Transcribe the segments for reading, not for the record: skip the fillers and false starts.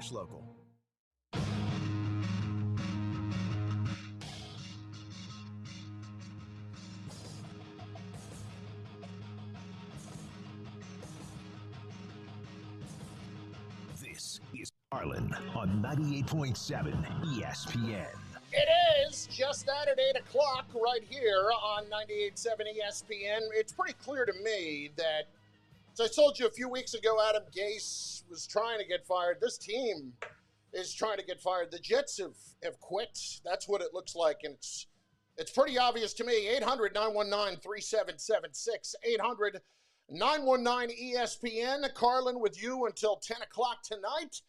ESPN.com/local. This is Carlin on 98.7 ESPN. It is just that at 8 o'clock right here on 98.7 ESPN. It's pretty clear to me that, as I told you a few weeks ago, Adam Gase was trying to get fired. This team is trying to get fired. The Jets have quit. That's what it looks like, and it's pretty obvious to me. 800-919-3776. 800-919-ESPN. Carlin with you until 10 o'clock tonight.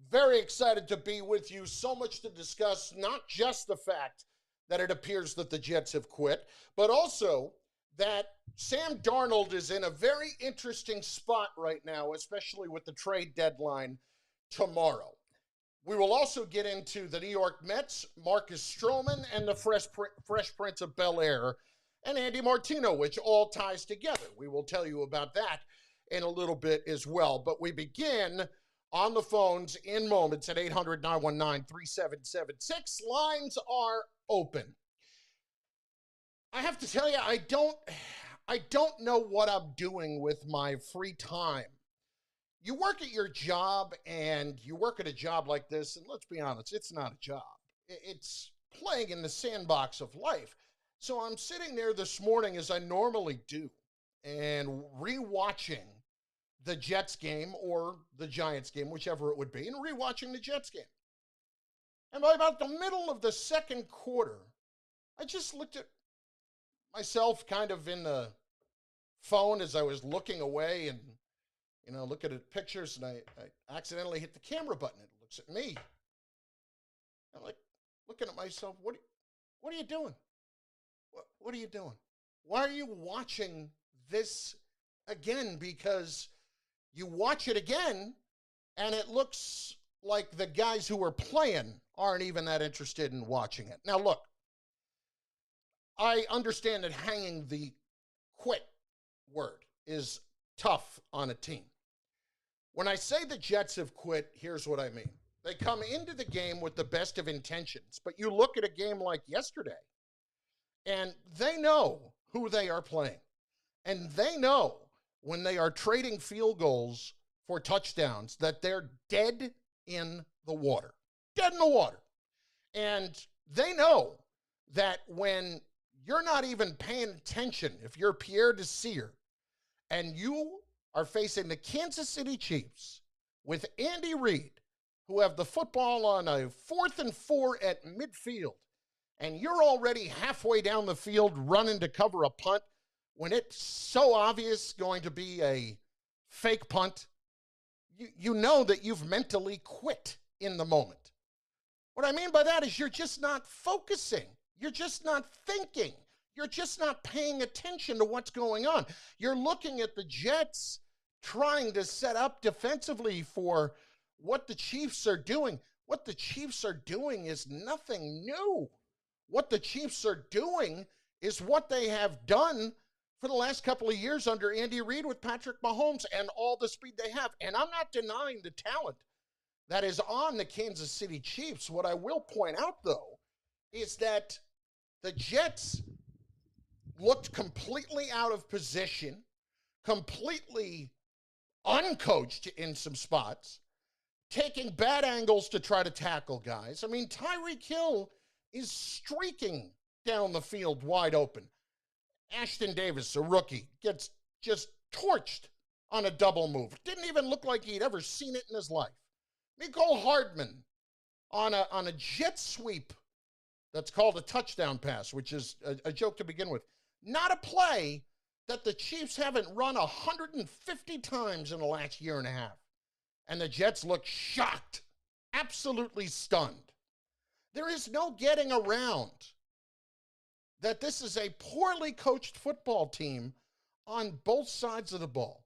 Very excited to be with you. So much to discuss, not just the fact that it appears that the Jets have quit, but also that Sam Darnold is in a very interesting spot right now, especially with the trade deadline tomorrow. We will also get into the New York Mets, Marcus Stroman, and the Fresh Prince of Bel-Air, and Andy Martino, which all ties together. We will tell you about that in a little bit as well. But we begin on the phones in moments at 800-919-3776. Lines are open. I have to tell you, I don't know what I'm doing with my free time. You work at your job, and you work at a job like this, and let's be honest, it's not a job. It's playing in the sandbox of life. So I'm sitting there this morning, as I normally do, and rewatching the Jets game or the Giants game, whichever it would be, and rewatching the Jets game. And by about the middle of the second quarter, I just looked at myself kind of in the phone as I was looking away and, looking at pictures, and I accidentally hit the camera button. It looks at me. I'm like looking at myself, what are you doing? What are you doing? Why are you watching this again? Because you watch it again, and it looks like the guys who are playing aren't even that interested in watching it. Now, look, I understand that hanging the quit word is tough on a team. When I say the Jets have quit, here's what I mean. They come into the game with the best of intentions, but you look at a game like yesterday, and they know who they are playing, and they know when they are trading field goals for touchdowns that they're dead in the water. Dead in the water. And they know that when you're not even paying attention, if you're Pierre Desir, and you are facing the Kansas City Chiefs with Andy Reid, who have the football on a 4th and 4 at midfield, and you're already halfway down the field running to cover a punt, when it's so obvious going to be a fake punt, you know that you've mentally quit in the moment. What I mean by that is you're just not focusing. You're just not thinking. You're just not paying attention to what's going on. You're looking at the Jets trying to set up defensively for what the Chiefs are doing. What the Chiefs are doing is nothing new. What the Chiefs are doing is what they have done for the last couple of years under Andy Reid with Patrick Mahomes and all the speed they have. And I'm not denying the talent that is on the Kansas City Chiefs. What I will point out, though, is that the Jets looked completely out of position, completely uncoached in some spots, taking bad angles to try to tackle guys. I mean, Tyreek Hill is streaking down the field wide open. Ashton Davis, a rookie, gets just torched on a double move. Didn't even look like he'd ever seen it in his life. Mecole Hardman on a jet sweep that's called a touchdown pass, which is a joke to begin with. Not a play that the Chiefs haven't run 150 times in the last year and a half. And the Jets look shocked, absolutely stunned. There is no getting around that this is a poorly coached football team on both sides of the ball.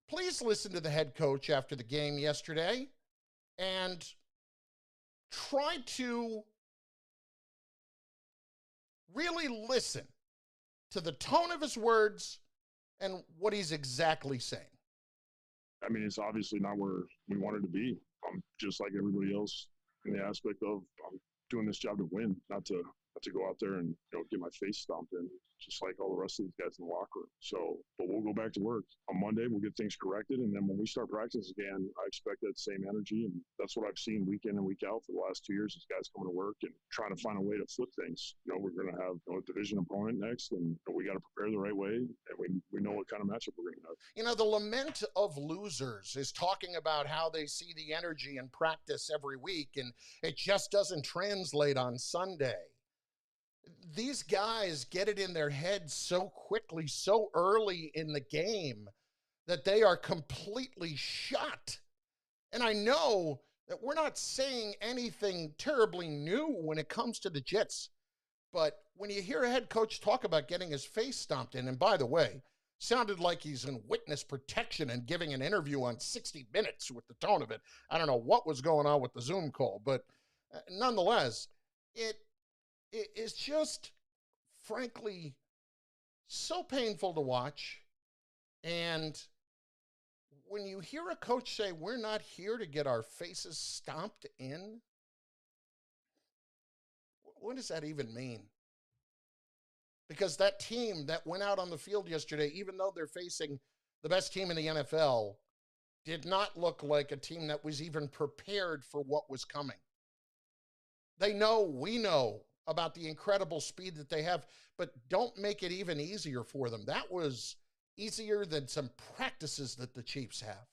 Please listen to the head coach after the game yesterday and try to really listen to the tone of his words and what he's exactly saying. I mean, it's obviously not where we wanted to be. I'm just like everybody else in the aspect of I'm doing this job to win, not to go out there and get my face stomped in, just like all the rest of these guys in the locker room. So, but we'll go back to work on Monday. We'll get things corrected, and then when we start practice again, I expect that same energy, and that's what I've seen week in and week out for the last 2 years. Is guys coming to work and trying to find a way to flip things. We're going to have a division opponent next, and we got to prepare the right way, and we know what kind of matchup we're going to have. The lament of losers is talking about how they see the energy in practice every week, and it just doesn't translate on Sunday. These guys get it in their heads so quickly, so early in the game, that they are completely shot. And I know that we're not saying anything terribly new when it comes to the Jets, but when you hear a head coach talk about getting his face stomped in, and by the way, sounded like he's in witness protection and giving an interview on 60 Minutes with the tone of it. I don't know what was going on with the Zoom call, but nonetheless, it is just, frankly, so painful to watch. And when you hear a coach say, we're not here to get our faces stomped in, what does that even mean? Because that team that went out on the field yesterday, even though they're facing the best team in the NFL, did not look like a team that was even prepared for what was coming. We know about the incredible speed that they have, but don't make it even easier for them. That was easier than some practices that the Chiefs have.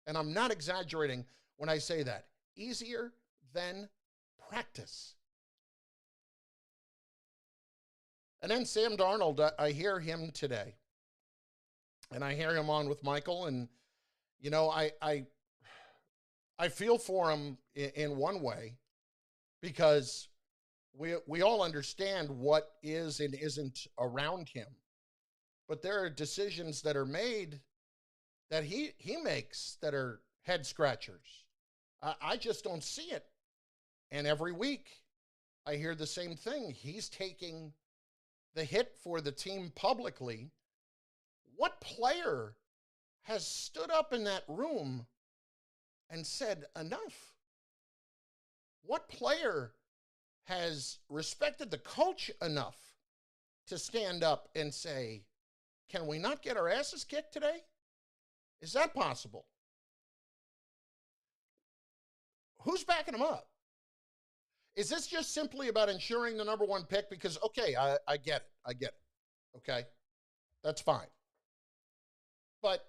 And I'm not exaggerating when I say that. Easier than practice. And then Sam Darnold, I hear him today. And I hear him on with Michael. And, I feel for him in one way, because we all understand what is and isn't around him. But there are decisions that are made that he makes that are head scratchers. I just don't see it. And every week I hear the same thing. He's taking the hit for the team publicly. What player has stood up in that room and said enough? What player has respected the coach enough to stand up and say, can we not get our asses kicked today? Is that possible? Who's backing him up? Is this just simply about ensuring the number one pick? Because, okay, I get it. Okay, that's fine. But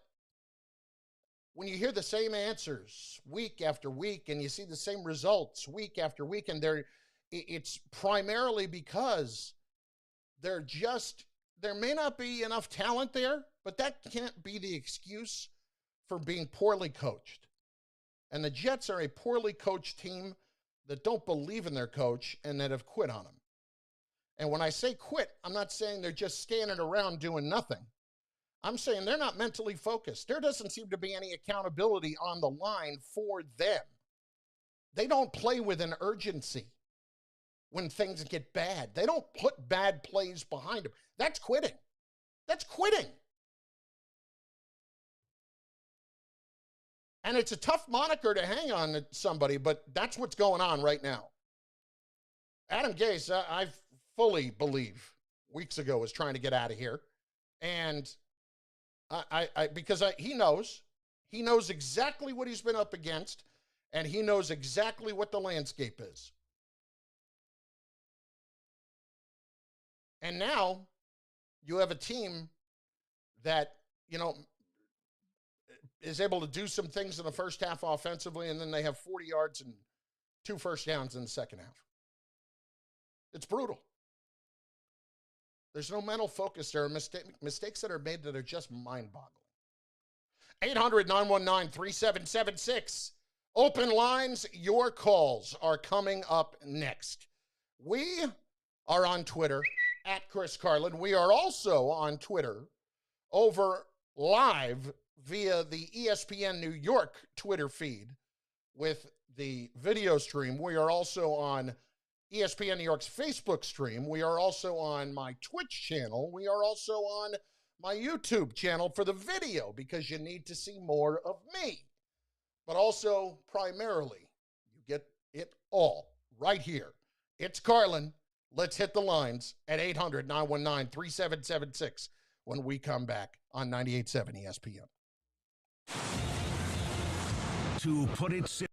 when you hear the same answers week after week, and you see the same results week after week, and it's primarily because there may not be enough talent there, but that can't be the excuse for being poorly coached. And the Jets are a poorly coached team that don't believe in their coach and that have quit on him. And when I say quit, I'm not saying they're just standing around doing nothing. I'm saying they're not mentally focused. There doesn't seem to be any accountability on the line for them. They don't play with an urgency when things get bad. They don't put bad plays behind them. That's quitting. That's quitting. And it's a tough moniker to hang on to somebody, but that's what's going on right now. Adam Gase, I fully believe weeks ago was trying to get out of here. And he knows exactly what he's been up against, and he knows exactly what the landscape is. And now you have a team that, is able to do some things in the first half offensively, and then they have 40 yards and 2 first downs in the second half. It's brutal. There's no mental focus. There are mistakes that are made that are just mind-boggling. 800-919-3776. Open lines, your calls are coming up next. We are on Twitter, at Chris Carlin. We are also on Twitter over live via the ESPN New York Twitter feed with the video stream. We are also on ESPN New York's Facebook stream. We are also on my Twitch channel. We are also on my YouTube channel for the video, because you need to see more of me. but also primarily you get it all right here. It's Carlin. Let's hit the lines at 800-919-3776 when we come back on 98.7 ESPN. To put it simply,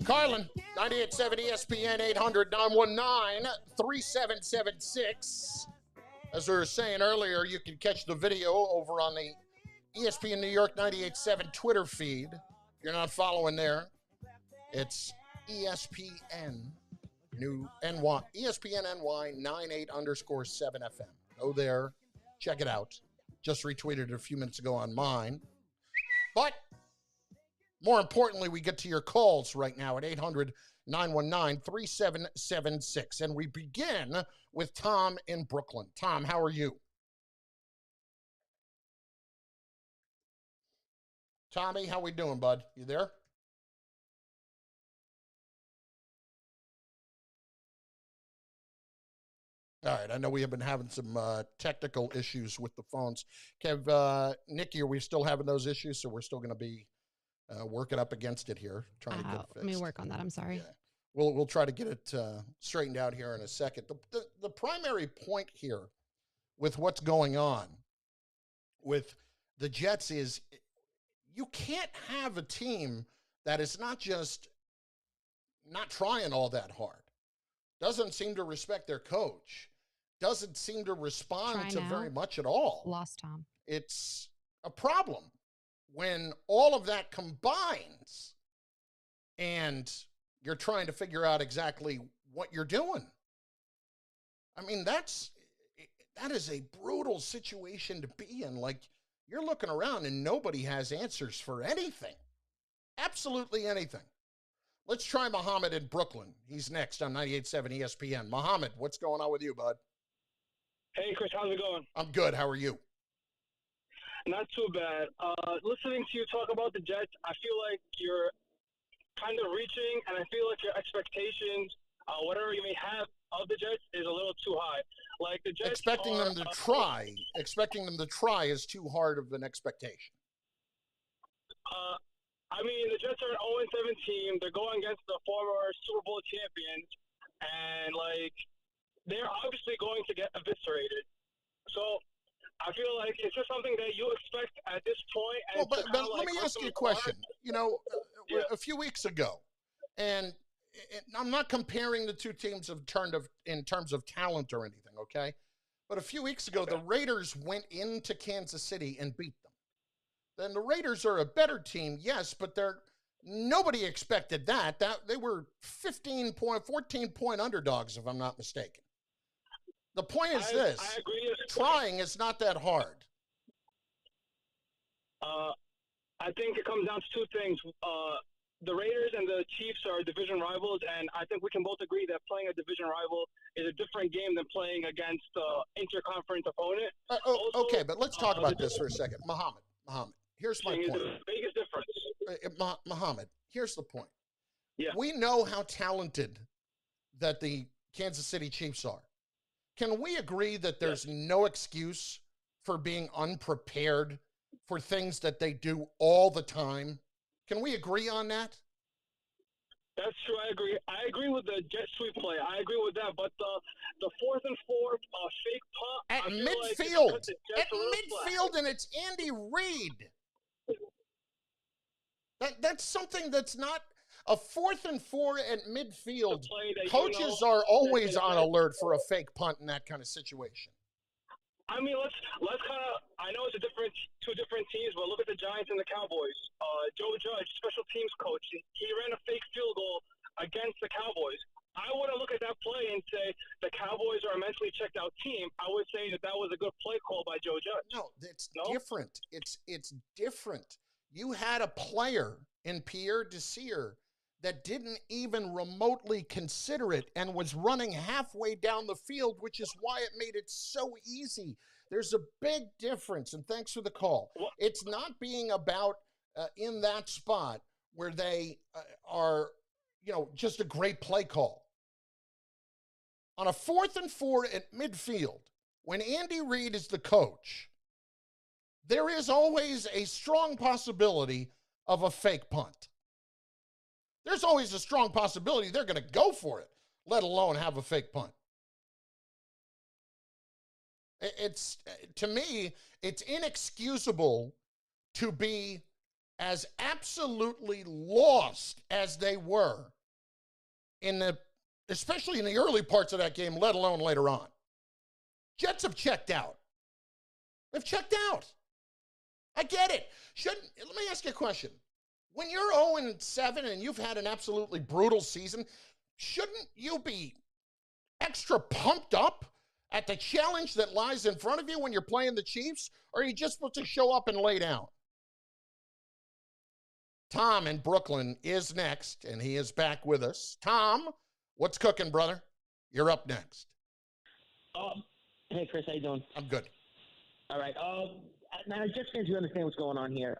Carlin, 98.7 ESPN, 800-919-3776. As we were saying earlier, you can catch the video over on the ESPN New York 98.7 Twitter feed. If you're not following there, it's ESPN New NY, ESPN NY 98_7 FM. Go there, check it out. Just retweeted it a few minutes ago on mine. But more importantly, we get to your calls right now at 800-919-3776. And we begin with Tom in Brooklyn. Tom, how are you? Tommy, how we doing, bud? You there? All right, I know we have been having some technical issues with the phones. Kev, Nikki, are we still having those issues? So we're still going to be working up against it here, trying to get it fixed. Let me work on that. I'm sorry. Yeah. We'll try to get it straightened out here in a second. The primary point here with what's going on with the Jets is you can't have a team that is not just not trying all that hard, doesn't seem to respect their coach, doesn't seem to respond to very much at all. Lost Tom. It's a problem when all of that combines and you're trying to figure out exactly what you're doing. I mean, that is a brutal situation to be in. Like, you're looking around and nobody has answers for anything. Absolutely anything. Let's try Muhammad in Brooklyn. He's next on 98.7 ESPN. Muhammad, what's going on with you, bud? Hey, Chris, how's it going? I'm good. How are you? Not too bad. Listening to you talk about the Jets, I feel like you're kind of reaching, and I feel like your expectations, whatever you may have of the Jets, is a little too high. Like the Jets expecting them to try is too hard of an expectation. I mean, the Jets are an 0-7 team. They're going against the former Super Bowl champions, and like they're obviously going to get eviscerated. So I feel like it's just something that you expect at this point. And well, but let me ask you a question. You know, a few weeks ago, and I'm not comparing the two teams in terms of talent or anything, okay? But a few weeks ago, the Raiders went into Kansas City and beat them. Then the Raiders are a better team, yes, but nobody expected that. They were 14 point underdogs, if I'm not mistaken. The point is this: I agree. Trying is not that hard. I think it comes down to two things. The Raiders and the Chiefs are division rivals, and I think we can both agree that playing a division rival is a different game than playing against interconference opponent. Okay, but let's talk about this for a second. Muhammad, here's my point. The biggest difference. Muhammad, here's the point. Yeah. We know how talented that the Kansas City Chiefs are. Can we agree that there's no excuse for being unprepared for things that they do all the time? Can we agree on that? That's true. I agree. I agree with the jet sweep play. I agree with that. But the 4th and 4 fake punt at midfield, and it's Andy Reid. That's something that's not a 4th and 4 at midfield. Coaches are always on alert for a fake punt in that kind of situation. I mean, let's kind of. I know it's two different teams, but look at the Giants and the Cowboys. Joe Judge, special teams coach, he ran a fake field goal against the Cowboys. I wouldn't look at that play and say the Cowboys are a mentally checked out team. I would say that was a good play call by Joe Judge. No, it's different. It's different. You had a player in Pierre Desir that didn't even remotely consider it and was running halfway down the field, which is why it made it so easy. There's a big difference, and thanks for the call. It's not being about in that spot where they are, just a great play call. On a 4th and 4 at midfield, when Andy Reid is the coach, there is always a strong possibility of a fake punt. There's always a strong possibility they're going to go for it, let alone have a fake punt. To me, it's inexcusable to be as absolutely lost as they were especially in the early parts of that game, let alone later on. Jets have checked out. They've checked out. I get it. Let me ask you a question. When you're 0-7 and you've had an absolutely brutal season, shouldn't you be extra pumped up at the challenge that lies in front of you when you're playing the Chiefs? Or are you just supposed to show up and lay down? Tom in Brooklyn is next, and he is back with us. Tom, what's cooking, brother? You're up next. Hey, Chris, how you doing? I'm good. All right. Now, just fans, you understand what's going on here.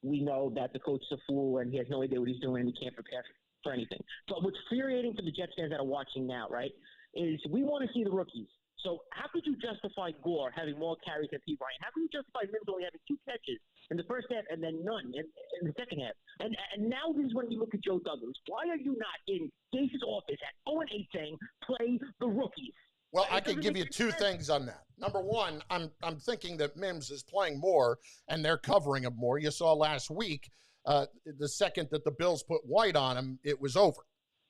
we know that the coach is a fool and he has no idea what he's doing and he can't prepare for anything. But what's infuriating for the Jets fans that are watching now, right, is we want to see the rookies. So how could you justify Gore having more carries than P. Ryan? How could you justify Mims only having 2 catches in the first half and then none in the second half? And now this is when you look at Joe Douglas. Why are you not in Gase's office at 0-8 saying, play the rookies? Well, I can give you 2 things on that. Number one, I'm thinking that Mims is playing more and they're covering him more. You saw last week, the second that the Bills put White on him, it was over.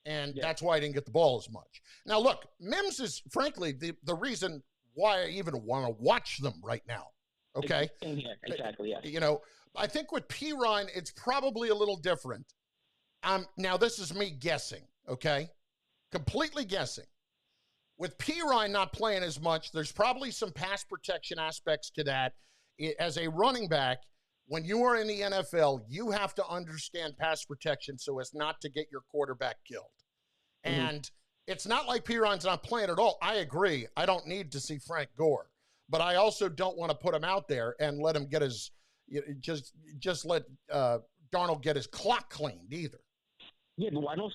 And that's why I didn't get the ball as much. Now, look, Mims is, frankly, the reason why I even want to watch them right now, okay? Yeah, exactly, yeah. You know, I think with P. Ryan, it's probably a little different. Now, this is me guessing, okay? Completely guessing. With P. Ryan not playing as much, there's probably some pass protection aspects to that. As a running back, when you are in the NFL, you have to understand pass protection so as not to get your quarterback killed. Mm-hmm. And it's not like P. Ryan's not playing at all. I agree. I don't need to see Frank Gore. But I also don't want to put him out there and let him get his just let Darnold get his clock cleaned either. Yeah, but why can't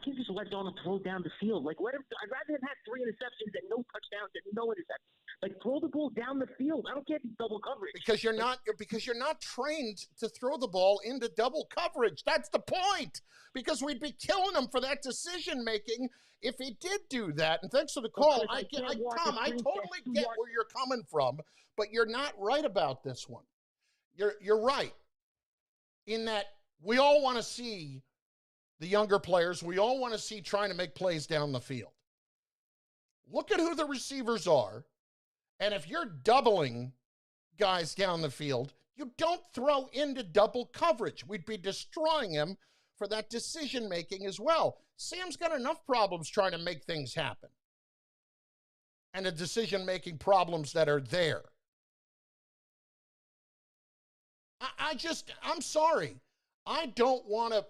you just let Donald throw down the field? Like, I'd rather him have 3 interceptions than no touchdowns and no interceptions. Like, throw the ball down the field. I don't care if he's double coverage. Because you're not trained to throw the ball into double coverage. That's the point. Because we'd be killing him for that decision making if he did do that. And thanks for the call. I totally get where you're coming from, but you're not right about this one. You're right in that we all want to see the younger players, we all want to see trying to make plays down the field. Look at who the receivers are. And if you're doubling guys down the field, you don't throw into double coverage. We'd be destroying him for that decision-making as well. Sam's got enough problems trying to make things happen. And the decision-making problems that are there. I'm sorry. I don't want to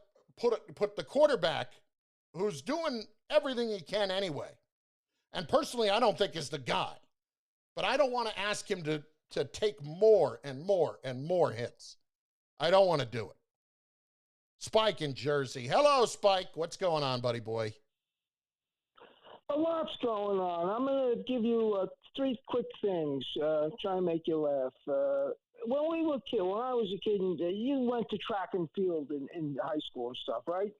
put the quarterback who's doing everything he can anyway. And personally, I don't think is the guy. But I don't want to ask him to take more and more and more hits. I don't want to do it. Spike in Jersey. Hello, Spike. What's going on, buddy boy? A lot's going on. I'm going to give you 3 quick things, try and make you laugh. When we were kids, when I was a kid, you went to track and field in high school and stuff, right?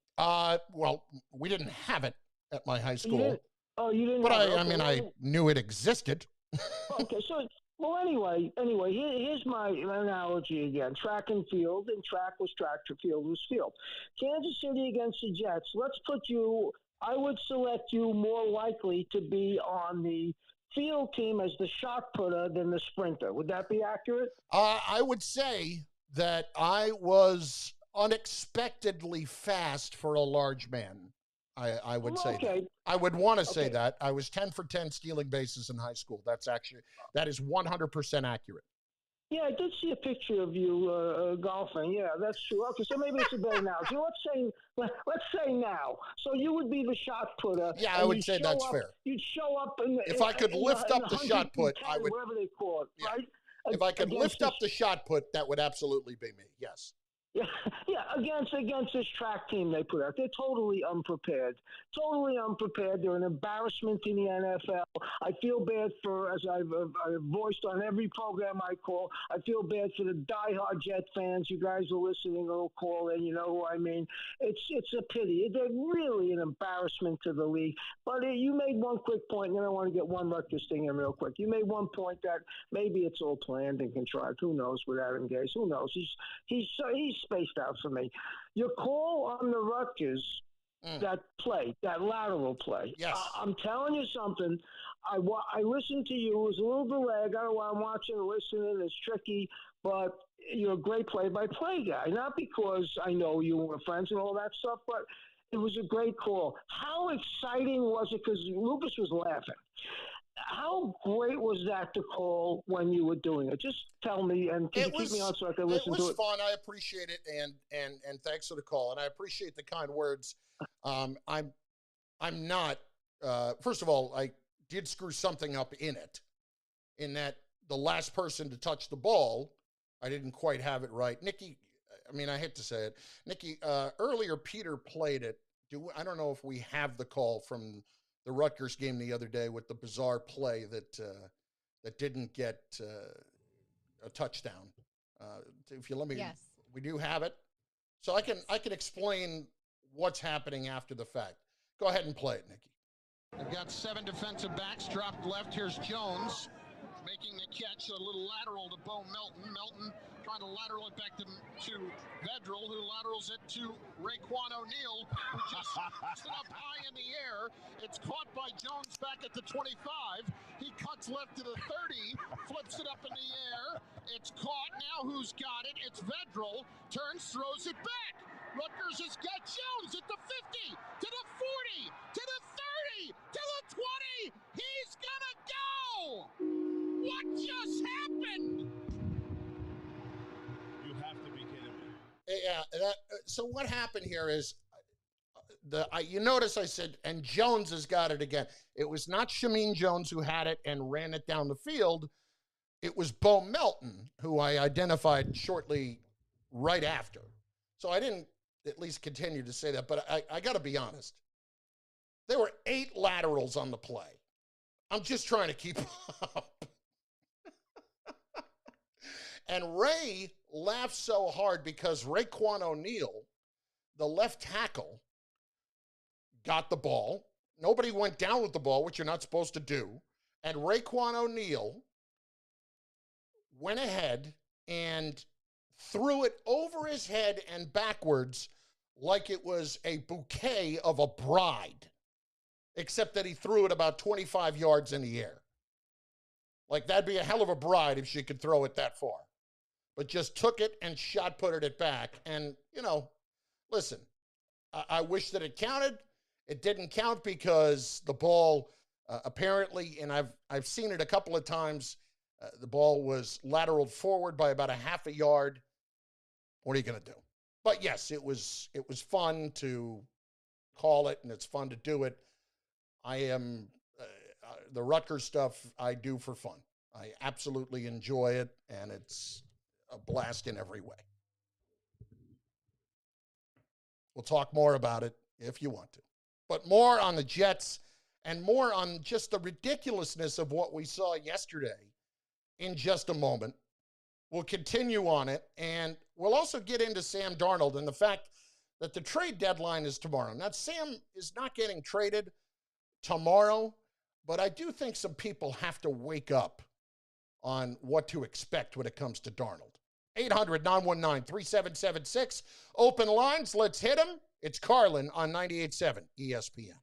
Well, we didn't have it at my high school. You didn't. But I knew it existed. Okay, so anyway, here's my analogy again. Track and field, and track was track, field was field. Kansas City against the Jets. Let's put you. I would select you more likely to be on the field team as the shot putter than the sprinter. Would that be accurate? I would say that I was unexpectedly fast for a large man. I would say that. I would want to say that. I was 10 for 10 stealing bases in high school. That is 100% accurate. Yeah, I did see a picture of you golfing. Yeah, that's true. Okay, so maybe it's a better analogy. Let's say now. So you would be the shot putter. Yeah, I would say that's fair. You'd show up if I could lift up the shot put, I would. Whatever they call it, right? If I could lift up the shot put, that would absolutely be me. Yes. Yeah, against this track team they put out. They're totally unprepared. They're an embarrassment in the NFL. I feel bad for, as I've voiced on every program I call, I feel bad for the diehard Jet fans. You guys are listening, will call in, you know who I mean. It's a pity. They're really an embarrassment to the league. But you made one quick point, and then I want to get one Rutgers thing in real quick. You made one point that maybe it's all planned and contrived. Who knows with Adam Gase? Who knows? He's spaced out for me. Your call on the Rutgers, that lateral play. Yes. I'm telling you something. I listened to you. It was a little delay. I got to while I'm watching and listening. It's tricky, but you're a great play-by-play guy. Not because I know you were friends and all that stuff, but it was a great call. How exciting was it? Because Lucas was laughing. How great was that to call when you were doing it? Just tell me, and keep me on so I can listen to it. It was fun. I appreciate it, and thanks for the call. And I appreciate the kind words. I'm not. First of all, I did screw something up in that the last person to touch the ball, I didn't quite have it right. Nikki, I mean, I hate to say it. Nikki, earlier Peter played it. I don't know if we have the call from the Rutgers game the other day with the bizarre play that didn't get a touchdown. If you let me, Yes. we do have it, so I can explain what's happening after the fact. Go ahead and play it, Nikki. They've got 7 defensive backs dropped left. Here's Jones making the catch, a little lateral to Bo Melton. Melton trying to lateral it back to Vedral, who laterals it to Raekwon O'Neal, who just stood up high in the air. It's caught by Jones back at the 25. He cuts left to the 30, flips it up in the air. It's caught. Now who's got it? It's Vedral. Turns, throws it back. Rutgers has got Jones at the 50, to the 40, to the 30, to the 20. He's gonna go! What just happened? You have to be kidding me. Yeah. So what happened here is you notice I said, and Jones has got it again. It was not Shameem Jones who had it and ran it down the field. It was Bo Melton, who I identified shortly right after. So I didn't at least continue to say that, but I got to be honest. There were 8 laterals on the play. I'm just trying to keep up. And Ray laughed so hard because Raekwon O'Neal, the left tackle, got the ball. Nobody went down with the ball, which you're not supposed to do. And Raekwon O'Neal went ahead and threw it over his head and backwards like it was a bouquet of a bride, except that he threw it about 25 yards in the air. Like, that'd be a hell of a bride if she could throw it that far. But just took it and shot putted it back. And, listen, I wish that it counted. It didn't count because the ball apparently, and I've seen it a couple of times, the ball was lateraled forward by about a half a yard. What are you going to do? But yes, it was fun to call it, and it's fun to do it. I am the Rutgers stuff I do for fun. I absolutely enjoy it, and it's a blast in every way. We'll talk more about it if you want to. But more on the Jets and more on just the ridiculousness of what we saw yesterday in just a moment. We'll continue on it, and we'll also get into Sam Darnold and the fact that the trade deadline is tomorrow. Now, Sam is not getting traded tomorrow, but I do think some people have to wake up on what to expect when it comes to Darnold. 800-919-3776. Open lines. Let's hit them. It's Carlin on 98.7 ESPN.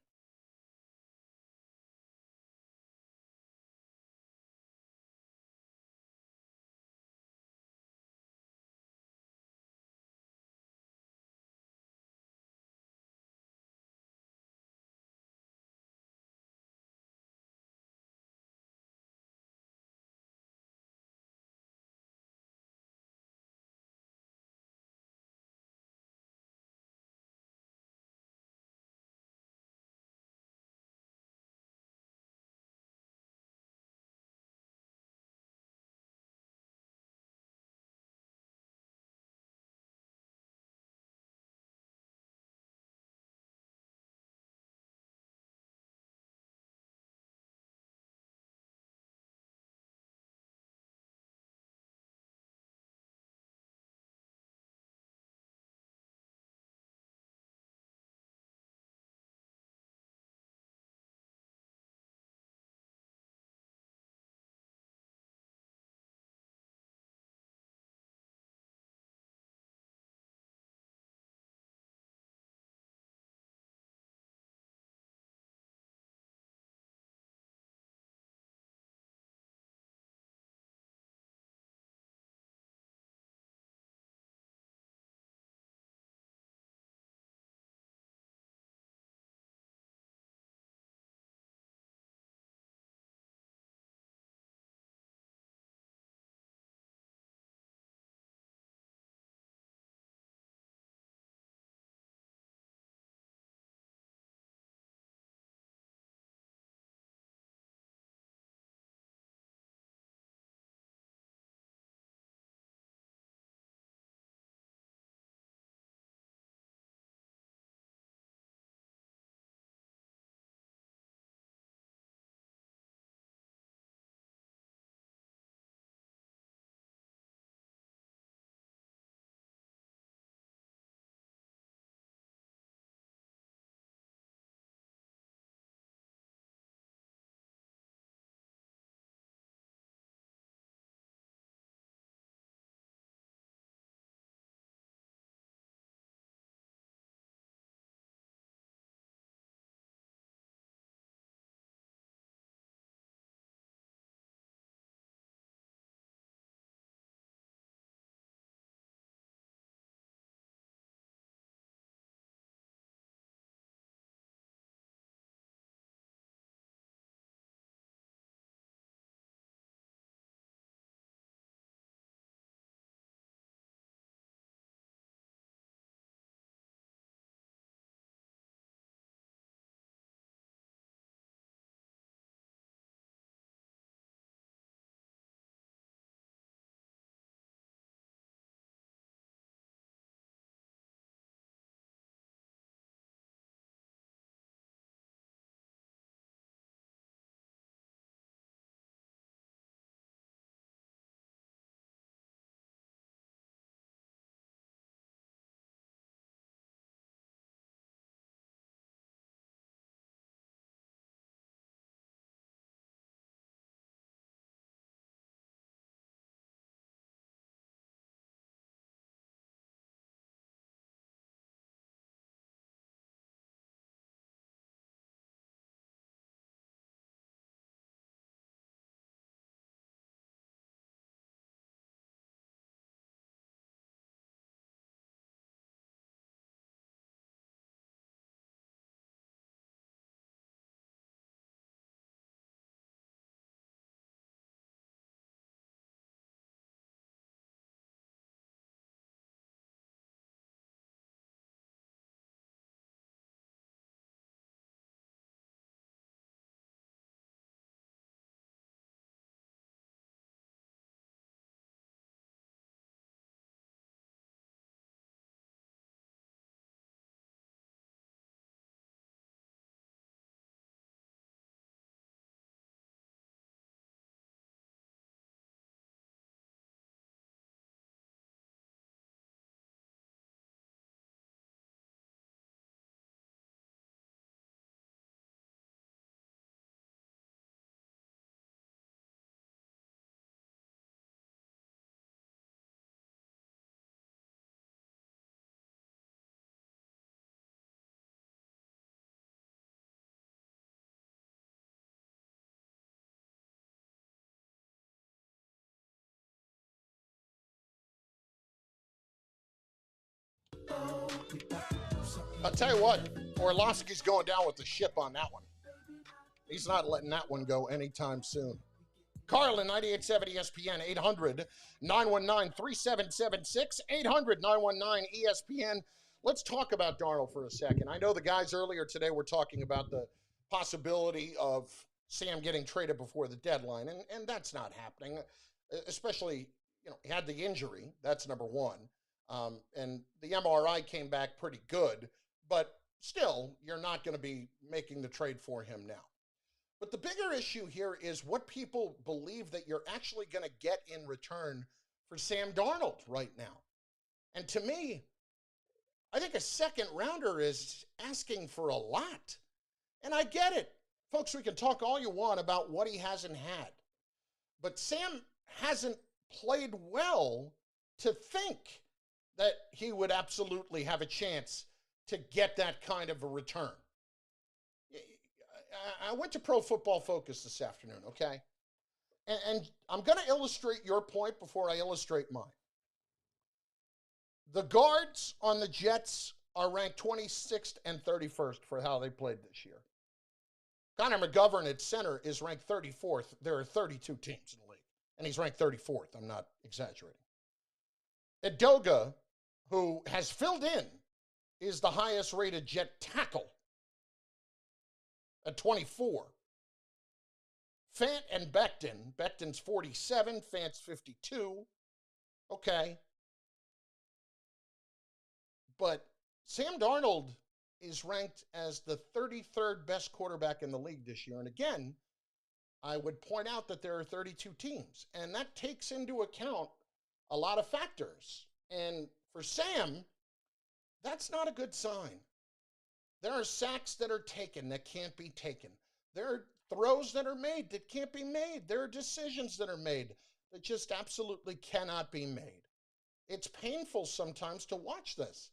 I'll tell you what, Orlovsky's going down with the ship on that one. He's not letting that one go anytime soon. Carlin, 98.7 ESPN, 800-919-3776, 800-919-ESPN. Let's talk about Darnold for a second. I know the guys earlier today were talking about the possibility of Sam getting traded before the deadline, and that's not happening, especially, he had the injury. That's number one. And the MRI came back pretty good, but still, you're not going to be making the trade for him now. But the bigger issue here is what people believe that you're actually going to get in return for Sam Darnold right now. And to me, I think a second rounder is asking for a lot. And I get it. Folks, we can talk all you want about what he hasn't had. But Sam hasn't played well to think that he would absolutely have a chance to get that kind of a return. I went to Pro Football Focus this afternoon, okay? And I'm going to illustrate your point before I illustrate mine. The guards on the Jets are ranked 26th and 31st for how they played this year. Connor McGovern at center is ranked 34th. There are 32 teams in the league, and he's ranked 34th. I'm not exaggerating. Edoga, who has filled in, is the highest rated Jet tackle at 24. Fant and Becton's 47, Fant's 52. Okay. But Sam Darnold is ranked as the 33rd best quarterback in the league this year. And again, I would point out that there are 32 teams, and that takes into account a lot of factors. And for Sam, that's not a good sign. There are sacks that are taken that can't be taken. There are throws that are made that can't be made. There are decisions that are made that just absolutely cannot be made. It's painful sometimes to watch this.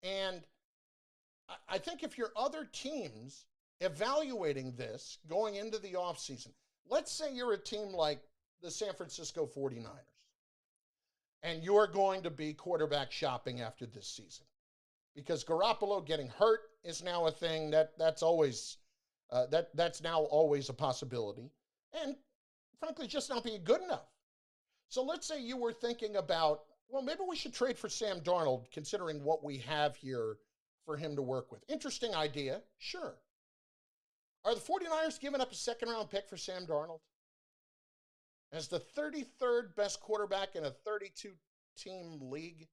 And I think if you're other teams evaluating this going into the offseason, let's say you're a team like the San Francisco 49ers, and you're going to be quarterback shopping after this season, because Garoppolo getting hurt is now a thing that's always that's now always a possibility, and frankly, just not being good enough. So let's say you were thinking about, well, maybe we should trade for Sam Darnold, considering what we have here for him to work with. Interesting idea, sure. Are the 49ers giving up a second-round pick for Sam Darnold? As the 33rd best quarterback in a 32-team league,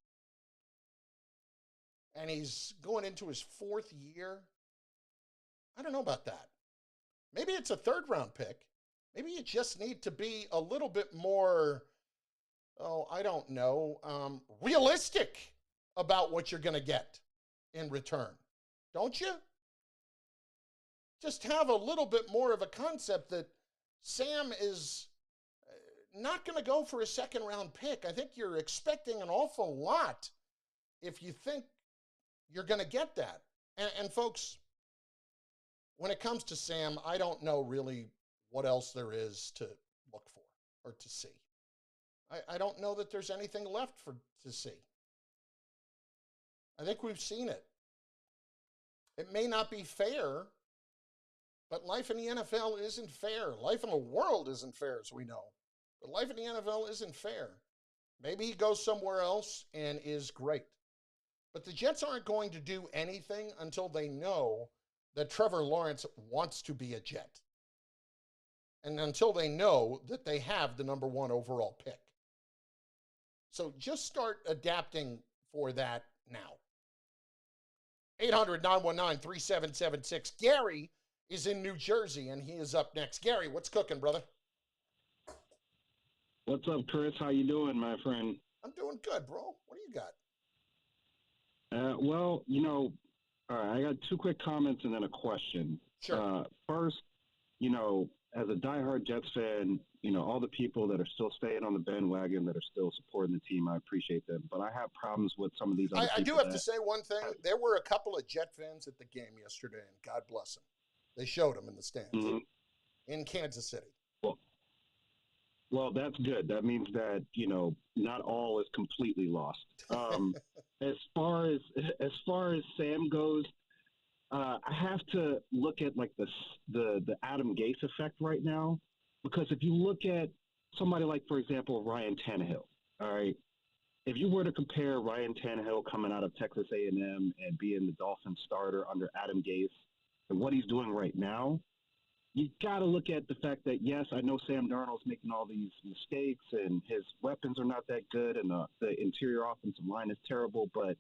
and he's going into his fourth year? I don't know about that. Maybe it's a third-round pick. Maybe you just need to be a little bit more, I don't know, realistic about what you're going to get in return. Don't you? Just have a little bit more of a concept that Sam is not going to go for a second-round pick. I think you're expecting an awful lot if you think you're going to get that. And folks, when it comes to Sam, I don't know really what else there is to look for or to see. I don't know that there's anything left to see. I think we've seen it. It may not be fair, but life in the NFL isn't fair. Life in the world isn't fair, as we know. But life in the NFL isn't fair. Maybe he goes somewhere else and is great. But the Jets aren't going to do anything until they know that Trevor Lawrence wants to be a Jet. And until they know that they have the number 1 overall pick. So just start adapting for that now. 800-919-3776. Gary is in New Jersey, and he is up next. Gary, what's cooking, brother? What's up, Chris? How you doing, my friend? I'm doing good, bro. What do you got? Well, all right, I got 2 quick comments and then a question. Sure. First, as a diehard Jets fan, all the people that are still staying on the bandwagon, that are still supporting the team, I appreciate them. But I have problems with some of these other people. I do have to say one thing. There were a couple of Jet fans at the game yesterday, and God bless them. They showed them in the stands in Kansas City. Well, that's good. That means that not all is completely lost. Um, as far as Sam goes, I have to look at like the Adam Gase effect right now, because if you look at somebody like, for example, Ryan Tannehill, all right, if you were to compare Ryan Tannehill coming out of Texas A&M and M and being the Dolphins starter under Adam Gase and what he's doing right now, you got to look at the fact that, yes, I know Sam Darnold's making all these mistakes and his weapons are not that good and the interior offensive line is terrible, but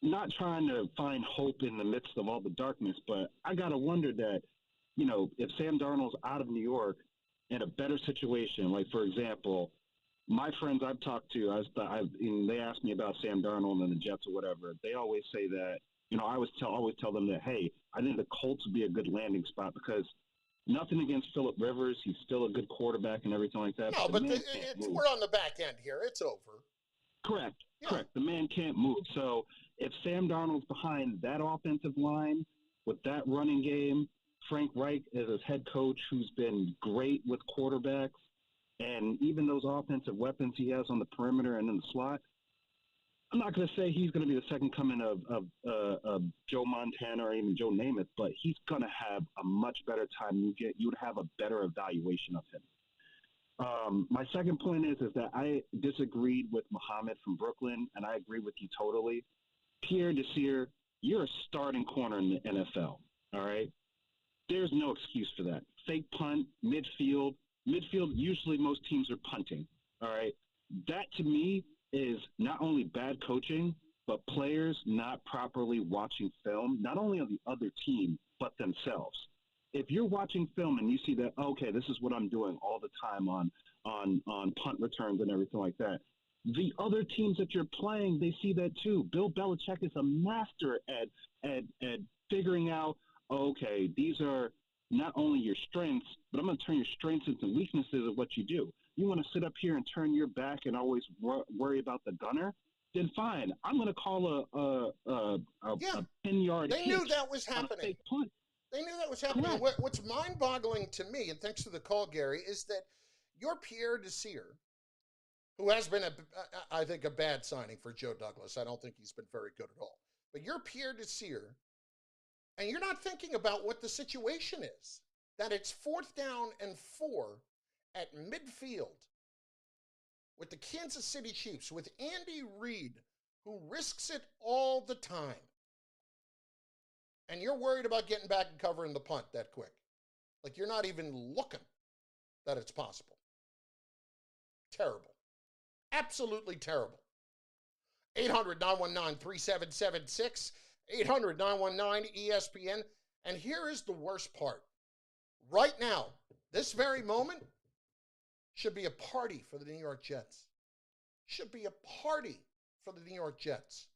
not trying to find hope in the midst of all the darkness. But I got to wonder that, if Sam Darnold's out of New York in a better situation, like, for example, my friends I've talked to, and they ask me about Sam Darnold and the Jets or whatever. They always say that, I always tell them that, hey, I think the Colts would be a good landing spot because nothing against Phillip Rivers. He's still a good quarterback and everything like that. No, but Move. we're on the back end here. It's over. Correct. Yeah. Correct. The man can't move. So if Sam Darnold's behind that offensive line with that running game, Frank Reich is his head coach who's been great with quarterbacks, and even those offensive weapons he has on the perimeter and in the slot, I'm not going to say he's going to be the second coming of Joe Montana or even Joe Namath, but he's going to have a much better time. You would have a better evaluation of him. My second point is that I disagreed with Muhammad from Brooklyn, and I agree with you totally. Pierre Desir, you're a starting corner in the NFL, all right? There's no excuse for that. Fake punt, midfield. Midfield, usually most teams are punting, all right? That, to me, is not only bad coaching, but players not properly watching film, not only of the other team, but themselves. If you're watching film and you see that, okay, this is what I'm doing all the time on punt returns and everything like that, the other teams that you're playing, they see that too. Bill Belichick is a master at figuring out, okay, these are not only your strengths, but I'm going to turn your strengths into weaknesses of what you do. You want to sit up here and turn your back and always worry about the gunner? Then fine. I'm going to call a 10-yard They knew that was happening. Punt. They knew that was happening. What's mind-boggling to me, and thanks to the call, Gary, is that your Pierre Desir, who has been, I think, a bad signing for Joe Douglas. I don't think he's been very good at all. But you're Pierre Desir, and you're not thinking about what the situation is. That it's 4th down and 4 at midfield with the Kansas City Chiefs, with Andy Reid, who risks it all the time. And you're worried about getting back and covering the punt that quick. Like you're not even looking that it's possible. Terrible. Absolutely terrible. 800-919-3776. 800-919-ESPN. And here is the worst part. Right now, this very moment, should be a party for the New York Jets. Should be a party for the New York Jets.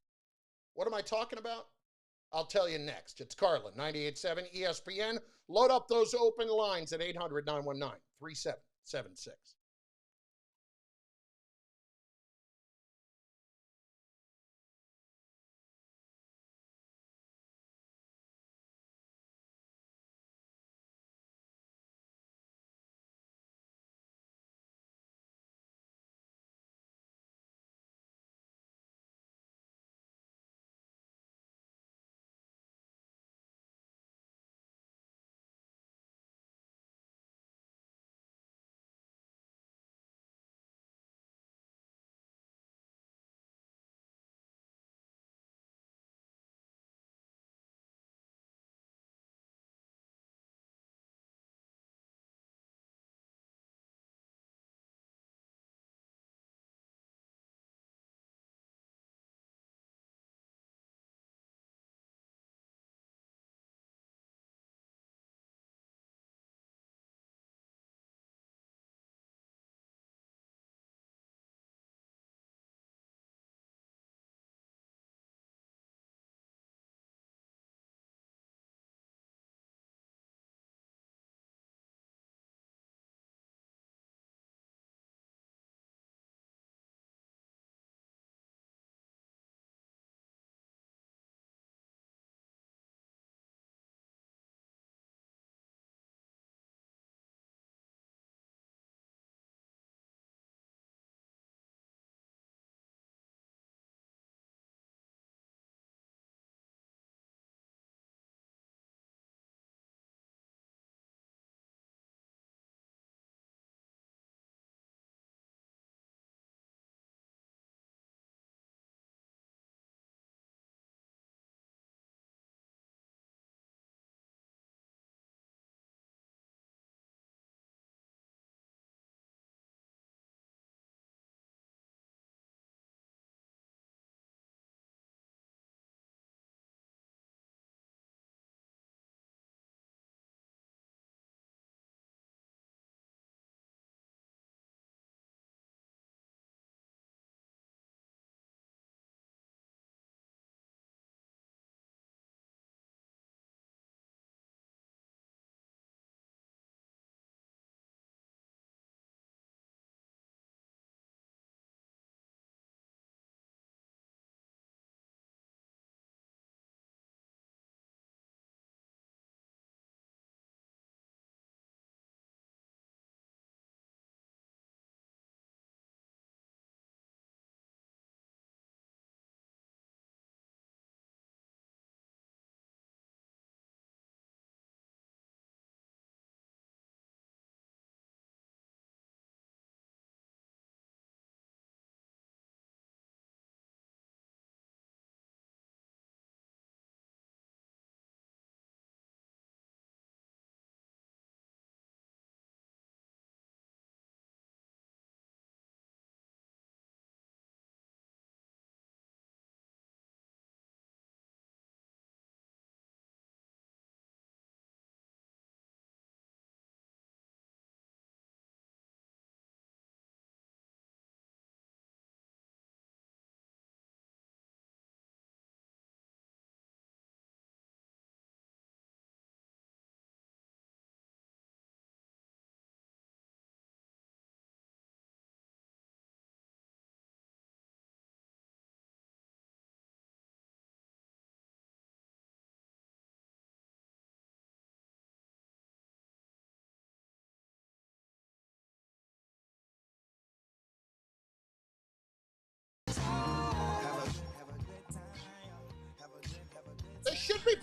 What am I talking about? I'll tell you next. It's Carlin, 98.7 ESPN. Load up those open lines at 800-919-3776.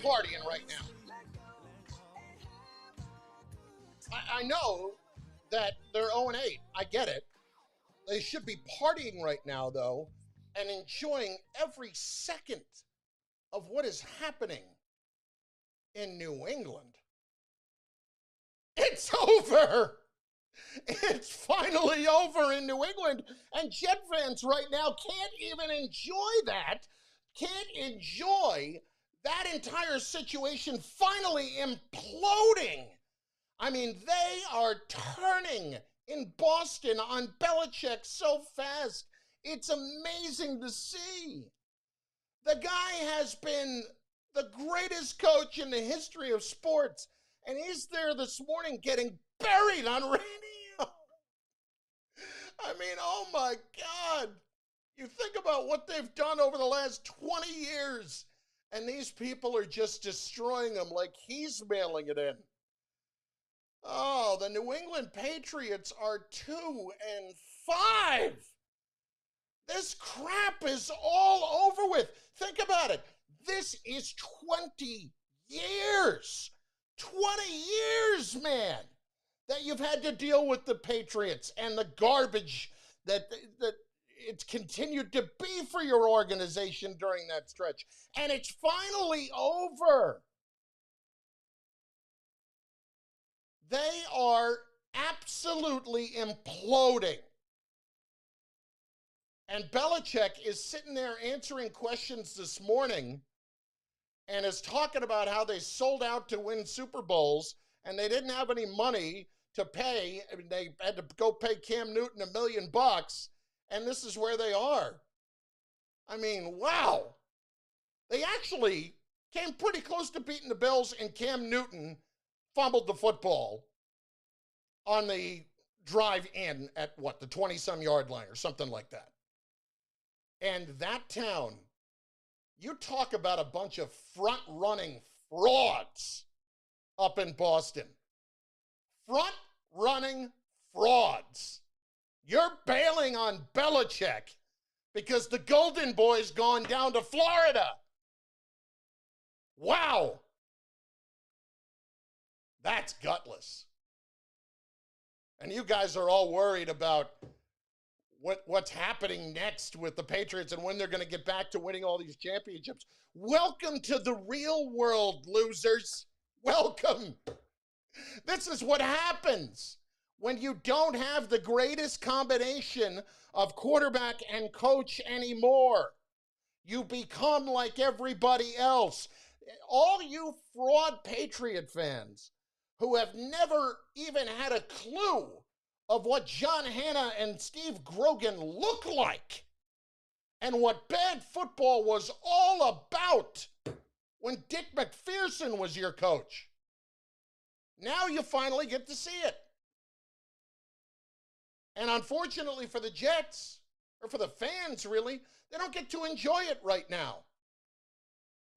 partying right now. I know that they're 0-8. I get it. They should be partying right now, though, and enjoying every second of what is happening in New England. It's over. It's finally over in New England, and Jet fans right now can't even enjoy that, can't enjoy that entire situation finally imploding. I mean, they are turning in Boston on Belichick so fast. It's amazing to see. The guy has been the greatest coach in the history of sports, and he's there this morning getting buried on radio. I mean, oh my God. You think about what they've done over the last 20 years, and these people are just destroying him like he's mailing it in. Oh, the New England Patriots are 2-5. This crap is all over with. Think about it. This is 20 years. 20 years, man, that you've had to deal with the Patriots and the garbage that it's continued to be for your organization during that stretch. And it's finally over. They are absolutely imploding. And Belichick is sitting there answering questions this morning and is talking about how they sold out to win Super Bowls and they didn't have any money to pay. I mean, they had to go pay Cam Newton $1 million, and this is where they are. I mean, wow. They actually came pretty close to beating the Bills, and Cam Newton fumbled the football on the drive in at the 20-some yard line or something like that. And that town, you talk about a bunch of front-running frauds up in Boston. Front-running frauds. You're bailing on Belichick because the Golden Boy's gone down to Florida. Wow. That's gutless. And you guys are all worried about what's happening next with the Patriots and when they're going to get back to winning all these championships. Welcome to the real world, losers. Welcome. This is what happens when you don't have the greatest combination of quarterback and coach anymore. You become like everybody else. All you fraud Patriot fans who have never even had a clue of what John Hanna and Steve Grogan look like and what bad football was all about when Dick McPherson was your coach. Now you finally get to see it. And unfortunately for the Jets, or for the fans really, they don't get to enjoy it right now.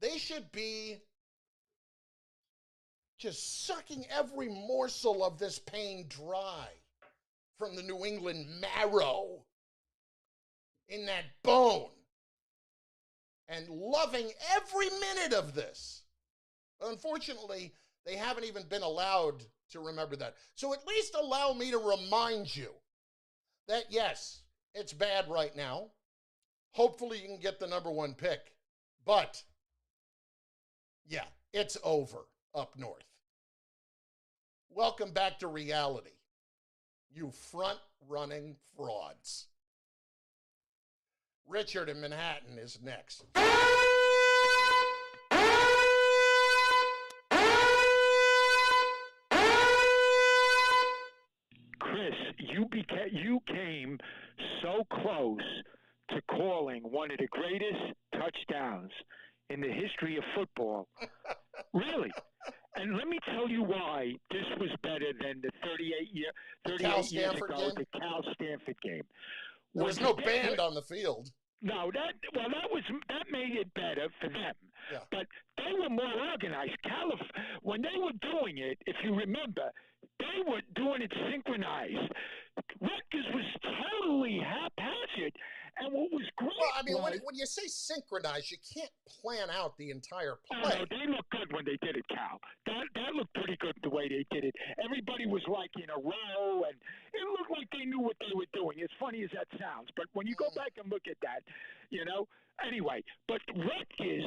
They should be just sucking every morsel of this pain dry from the New England marrow in that bone and loving every minute of this. But unfortunately, they haven't even been allowed to remember that. So at least allow me to remind you that, yes, it's bad right now. Hopefully you can get the #1 pick. But, yeah, it's over up north. Welcome back to reality, you front-running frauds. Richard in Manhattan is next. Chris, you came so close to calling one of the greatest touchdowns in the history of football. Really. And let me tell you why this was better than the 38 years ago, game? the Cal Stanford game. There was no band on the field. No, that made it better for them. Yeah. But they were more organized. When they were doing it, if you remember, they were doing it synchronized. Rutgers was totally haphazard, And what was great Well, I mean, was, when you say synchronize, you can't plan out the entire oh, play. no, they looked good when they did it, Cal. That looked pretty good the way they did it. Everybody was like in a row, and it looked like they knew what they were doing, as funny as that sounds. But when you go back and look at that, anyway, but Rutgers,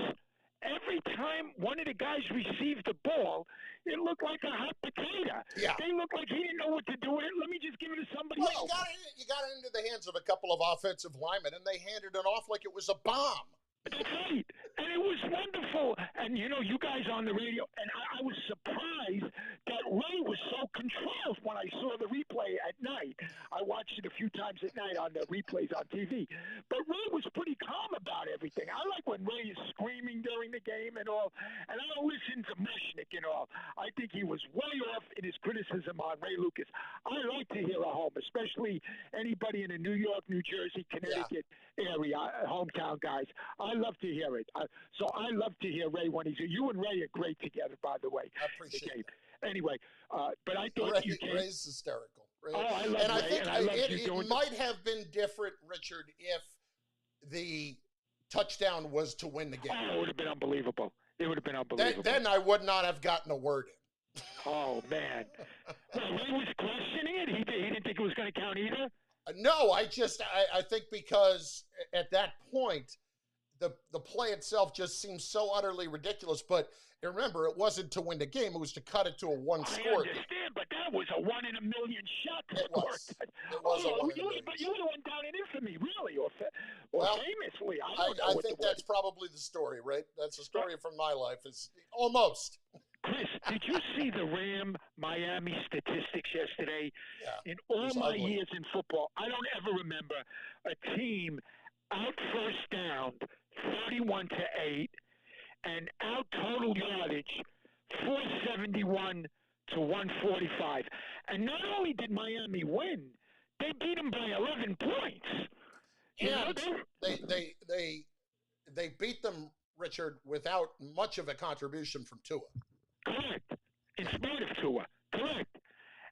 every time one of the guys received the ball, it looked like a hot potato. Yeah. They looked like he didn't know what to do with it. Let me just give it to somebody Well, else. you got it into the hands of a couple of offensive linemen, and they handed it off like it was a bomb. That's right. And it was wonderful. And, you guys on the radio, and I was surprised that Ray was so controlled when I saw the replay at night. I watched it a few times at night on the replays on TV. But Ray was pretty calm about everything. I like when Ray is screaming during the game and all. And I don't listen to Mushnick and all. I think he was way off in his criticism on Ray Lucas. I like to hear a home, especially anybody in the New York, New Jersey, Connecticut area, hometown guys. I love to hear it. So I love to hear Ray when he's. You and Ray are great together, by the way. I appreciate it. Anyway, but I thought Ray's hysterical. Ray. Oh, I love and Ray, I think and I love you doing it might have been different, Richard, if the touchdown was to win the game. Oh, it would have been unbelievable. It would have been unbelievable. Then I would not have gotten a word in. Oh, man. Well, Ray was questioning it. He didn't think it was going to count either? No, I think because at that point, the play itself just seems so utterly ridiculous. But remember, it wasn't to win the game; it was to cut it to a one-score game. I understand, but that was a 1 in a million shot to score. It was a 1 in a million. But you would have went down in infamy, really, or famously. I think that's probably the story, right? That's the story from my life. Is almost. Chris, did you see the Ram-Miami statistics yesterday? Yeah, in all my years in football, I don't ever remember a team out first down 31-8 and out total yardage 471 to 145. And not only did Miami win, they beat them by 11 points. And they beat them, Richard, without much of a contribution from Tua. Correct. In spite of Tua. Correct.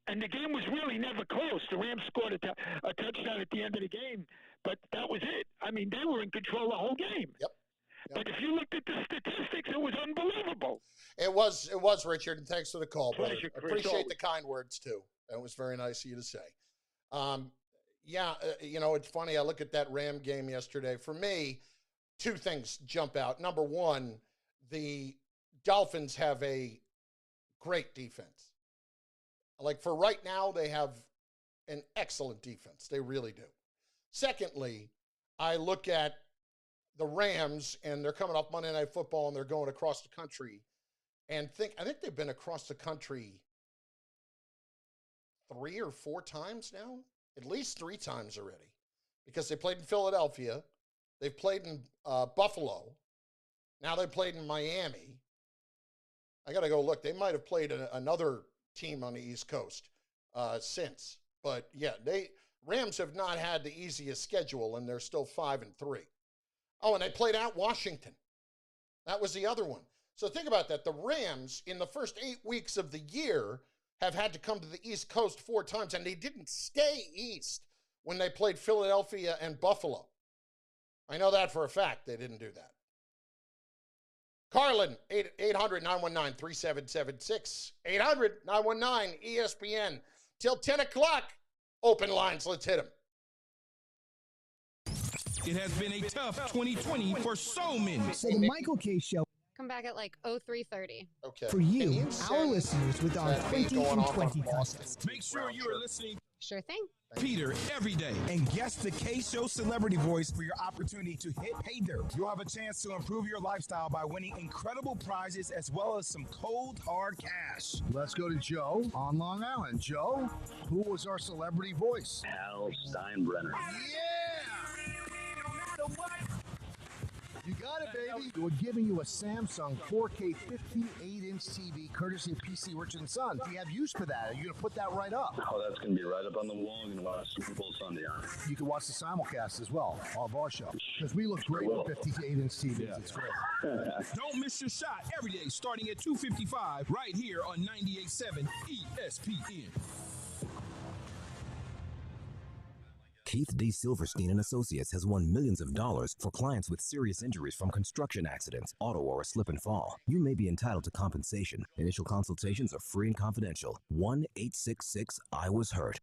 And the game was really never close. The Rams scored a touchdown at the end of the game, but that was it. I mean, they were in control the whole game. Yep. But if you looked at the statistics, it was unbelievable. It was, Richard, and thanks for the call, brother. Pleasure, Chris. Appreciate the kind words, too. That was very nice of you to say. It's funny. I look at that Ram game yesterday. For me, two things jump out. Number one, the Dolphins have a great defense. Like for right now, they have an excellent defense. They really do. Secondly, I look at the Rams, and they're coming off Monday Night Football, and they're going across the country, and I think they've been across the country 3 or 4 times now, at least 3 times already, because they played in Philadelphia, they've played in Buffalo, now they played in Miami. I got to go look. They might have played another team on the East Coast since, but yeah, Rams have not had the easiest schedule, and they're still 5-3. Oh, and they played out Washington. That was the other one. So think about that. The Rams, in the first 8 weeks of the year, have had to come to the East Coast 4 times, and they didn't stay east when they played Philadelphia and Buffalo. I know that for a fact. They didn't do that. Carlin, 800-919-3776. 800-919-ESPN. Till 10 o'clock. Open lines. Let's hit them. It has been a tough 2020 for so many. So the Michael K. Show. Come back at like 03:30. Okay. For you, our listeners, with our 20 and 20 contest. Make sure you are listening. Sure thing. Peter every day. And guess the K-Show celebrity voice for your opportunity to hit pay dirt. You'll have a chance to improve your lifestyle by winning incredible prizes as well as some cold, hard cash. Let's go to Joe on Long Island. Joe, who was our celebrity voice? Hal Steinbrenner. You got it, baby. We're giving you a Samsung 4K 58-inch TV, courtesy of PC Richard & Son. Do you have use for that? Are you going to put that right up? Oh, that's going to be right up on the wall. I'm going to watch Super Bowl Sunday on it. You can watch the simulcast as well of our show. Because we look great with 58-inch TVs. Yeah. It's great. Don't miss your shot every day starting at 2:55 right here on 98.7 ESPN. Keith D. Silverstein and Associates has won millions of dollars for clients with serious injuries from construction accidents, auto, or a slip and fall. You may be entitled to compensation. Initial consultations are free and confidential. 1-866-I-WAS-HURT.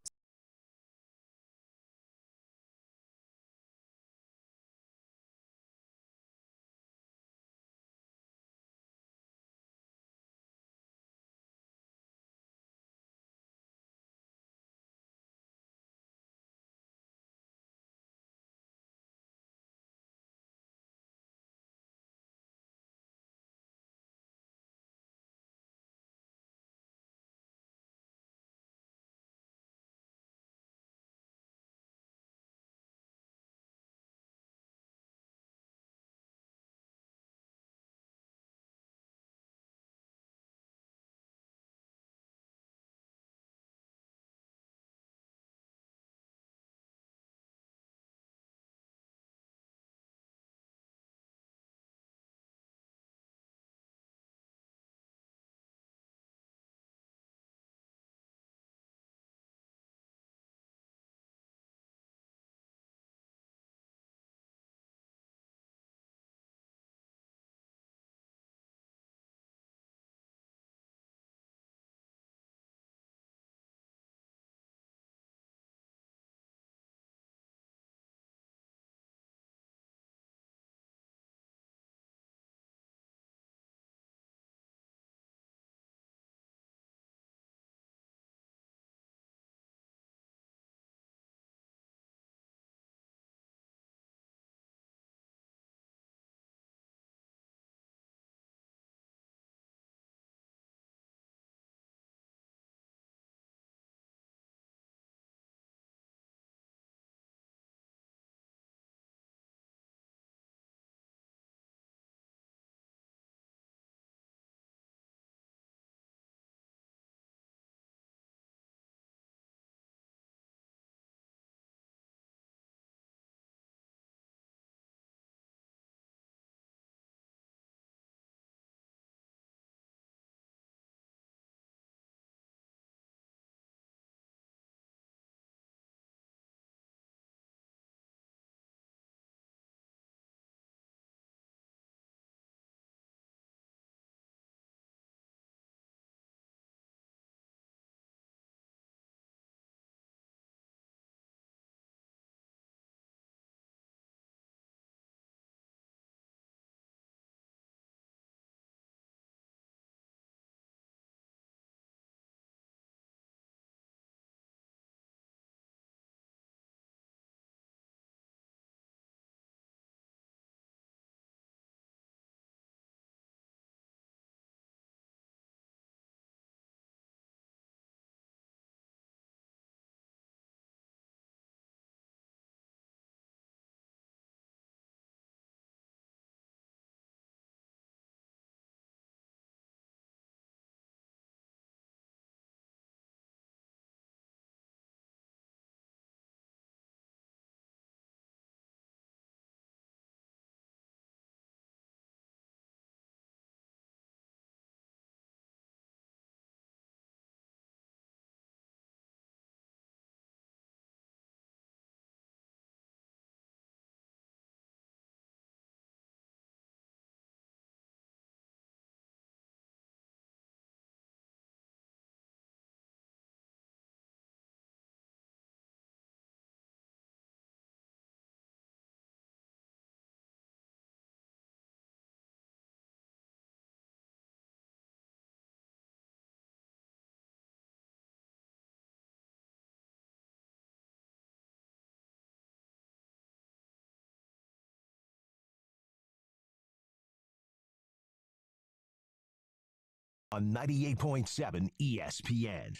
On 98.7 ESPN.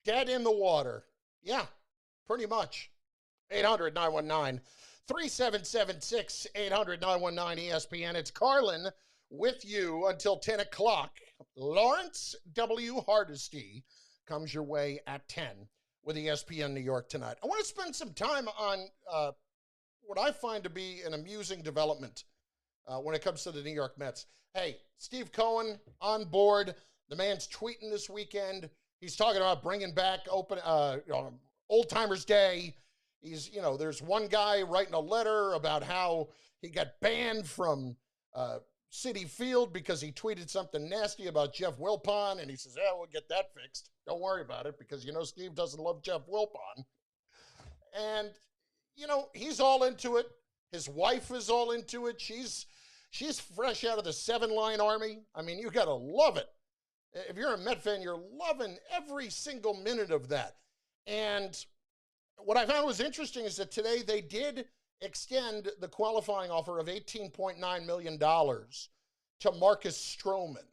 Dead in the water. Yeah, pretty much. 800-919-3776, 800-919 ESPN. It's Carlin with you until 10 o'clock. Lawrence W. Hardesty comes your way at 10 with ESPN New York tonight. I want to spend some time on what I find to be an amusing development when it comes to the New York Mets. Hey, Steve Cohen on board. The man's tweeting this weekend. He's talking about bringing back Old Timers Day. He's, there's one guy writing a letter about how he got banned from Citi Field because he tweeted something nasty about Jeff Wilpon, and he says, we'll get that fixed. Don't worry about it, because Steve doesn't love Jeff Wilpon. And, he's all into it. His wife is all into it. She's fresh out of the 7-line army. I mean, you got to love it. If you're a Met fan, you're loving every single minute of that. And what I found was interesting is that today they did extend the qualifying offer of $18.9 million to Marcus Stroman.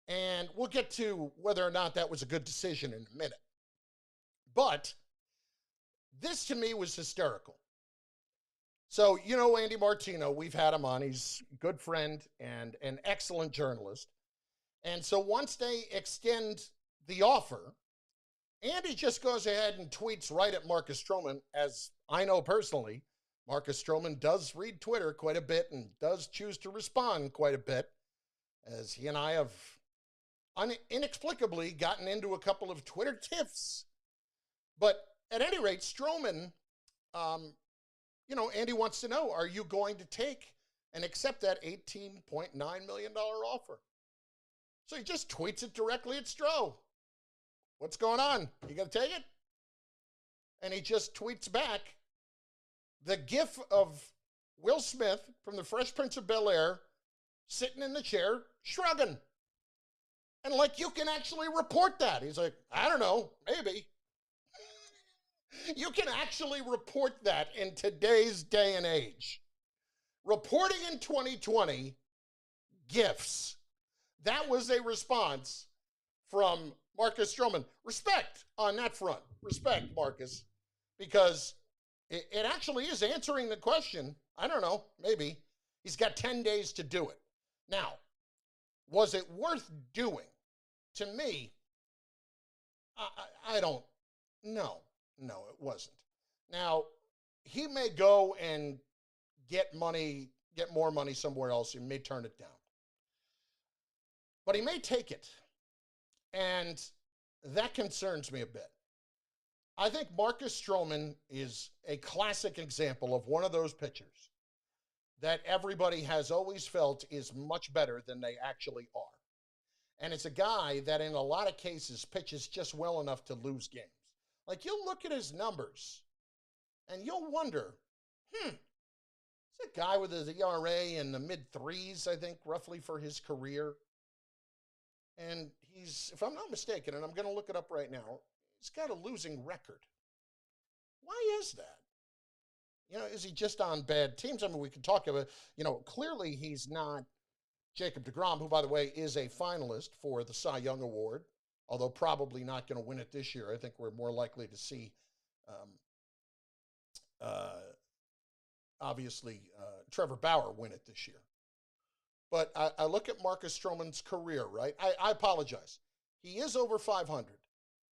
And we'll get to whether or not that was a good decision in a minute. But this to me was hysterical. So, Andy Martino, we've had him on. He's a good friend and an excellent journalist. And so once they extend the offer, Andy just goes ahead and tweets right at Marcus Stroman. As I know personally, Marcus Stroman does read Twitter quite a bit and does choose to respond quite a bit, as he and I have inexplicably gotten into a couple of Twitter tiffs. But at any rate, Stroman, Andy wants to know, are you going to take and accept that $18.9 million offer? So he just tweets it directly at Stro. What's going on? You going to take it? And he just tweets back the gif of Will Smith from The Fresh Prince of Bel-Air sitting in the chair, shrugging. And you can actually report that. He's like, I don't know, maybe. You can actually report that in today's day and age. Reporting in 2020, GIFs. That was a response from Marcus Stroman. Respect on that front. Respect, Marcus. Because it actually is answering the question. I don't know, maybe. He's got 10 days to do it. Now, was it worth doing? To me, I don't know. No, it wasn't. Now, he may go and get more money somewhere else. He may turn it down. But he may take it. And that concerns me a bit. I think Marcus Stroman is a classic example of one of those pitchers that everybody has always felt is much better than they actually are. And it's a guy that in a lot of cases pitches just well enough to lose games. You'll look at his numbers and you'll wonder, it's a guy with his ERA in the mid-3s, I think, roughly for his career. And he's, if I'm not mistaken, and I'm going to look it up right now, he's got a losing record. Why is that? Is he just on bad teams? I mean, we could talk about, clearly he's not Jacob deGrom, who, by the way, is a finalist for the Cy Young Award, although probably not going to win it this year. I think we're more likely to see, Trevor Bauer win it this year. But I look at Marcus Stroman's career, right? I apologize. He is over 500.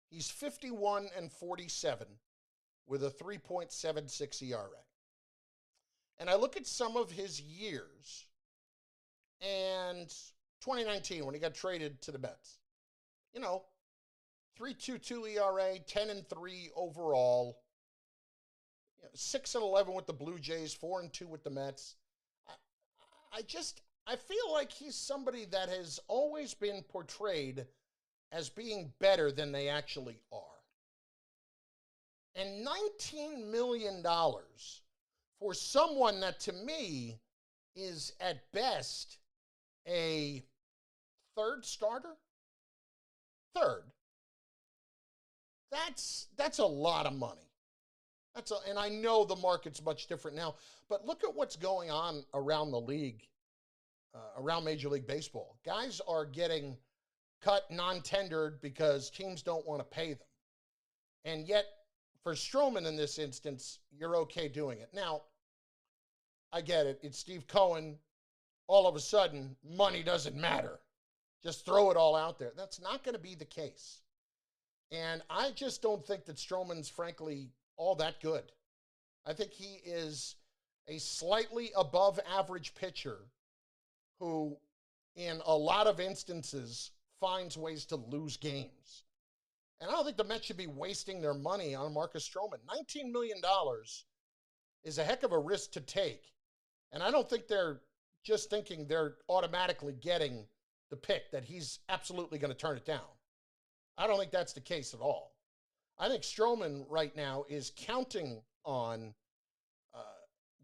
He's 51-47 with a 3.76 ERA. And I look at some of his years, and 2019 when he got traded to the Mets, 3.22 ERA, 10-3 overall, 6-11 with the Blue Jays, 4-2 with the Mets. I feel like he's somebody that has always been portrayed as being better than they actually are. And $19 million for someone that to me is at best a third starter? Third. That's a lot of money. And I know the market's much different now, but look at what's going on around the league, around Major League Baseball. Guys are getting cut non-tendered because teams don't want to pay them. And yet, for Stroman in this instance, you're okay doing it. Now, I get it. It's Steve Cohen. All of a sudden, money doesn't matter. Just throw it all out there. That's not going to be the case. And I just don't think that Stroman's, frankly, all that good. I think he is a slightly above average pitcher who, in a lot of instances, finds ways to lose games. And I don't think the Mets should be wasting their money on Marcus Stroman. $19 million is a heck of a risk to take. And I don't think they're just thinking they're automatically getting the pick, that he's absolutely going to turn it down. I don't think that's the case at all. I think Stroman right now is counting on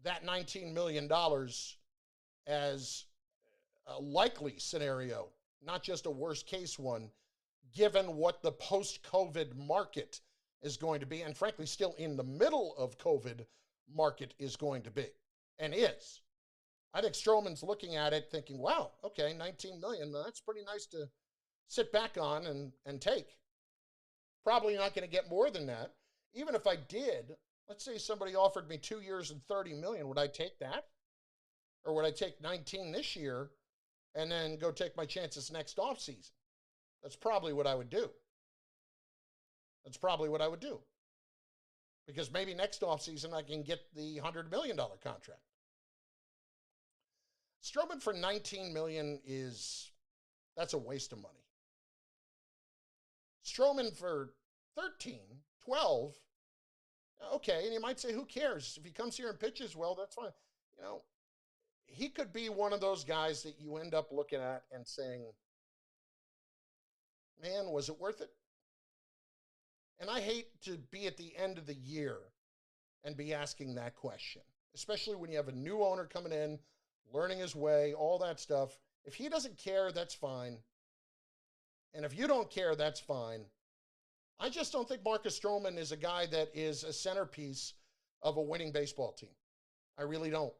that $19 million as a likely scenario, not just a worst case one, given what the post-COVID market is going to be, and frankly, still in the middle of COVID market is going to be, and is. I think Stroman's looking at it thinking, wow, okay, 19 million, that's pretty nice to sit back on and take. Probably not going to get more than that. Even if I did, let's say somebody offered me 2 years and 30 million, would I take that? Or would I take 19 this year and then go take my chances next offseason? That's probably what I would do. That's probably what I would do. Because maybe next offseason I can get the $100 million contract. Stroman for $19 million that's a waste of money. Stroman for 13, 12, okay, and you might say, who cares? If he comes here and pitches well, that's fine. You know, he could be one of those guys that you end up looking at and saying, man, was it worth it? And I hate to be at the end of the year and be asking that question, especially when you have a new owner coming in, learning his way, all that stuff. If he doesn't care, that's fine. And if you don't care, that's fine. I just don't think Marcus Stroman is a guy that is a centerpiece of a winning baseball team. I really don't.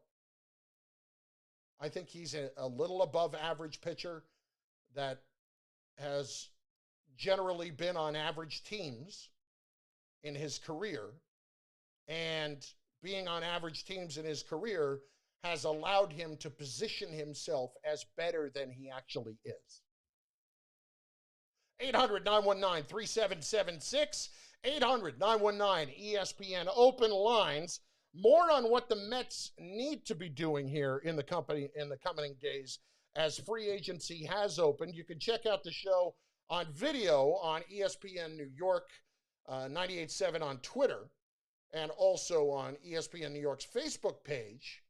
I think he's a little above average pitcher that has generally been on average teams in his career. And being on average teams in his career has allowed him to position himself as better than he actually is. 800-919-3776, 800-919-ESPN, open lines. More on what the Mets need to be doing here in the coming days as free agency has opened. You can check out the show on video on ESPN New York, 98.7 on Twitter, and also on ESPN New York's Facebook page.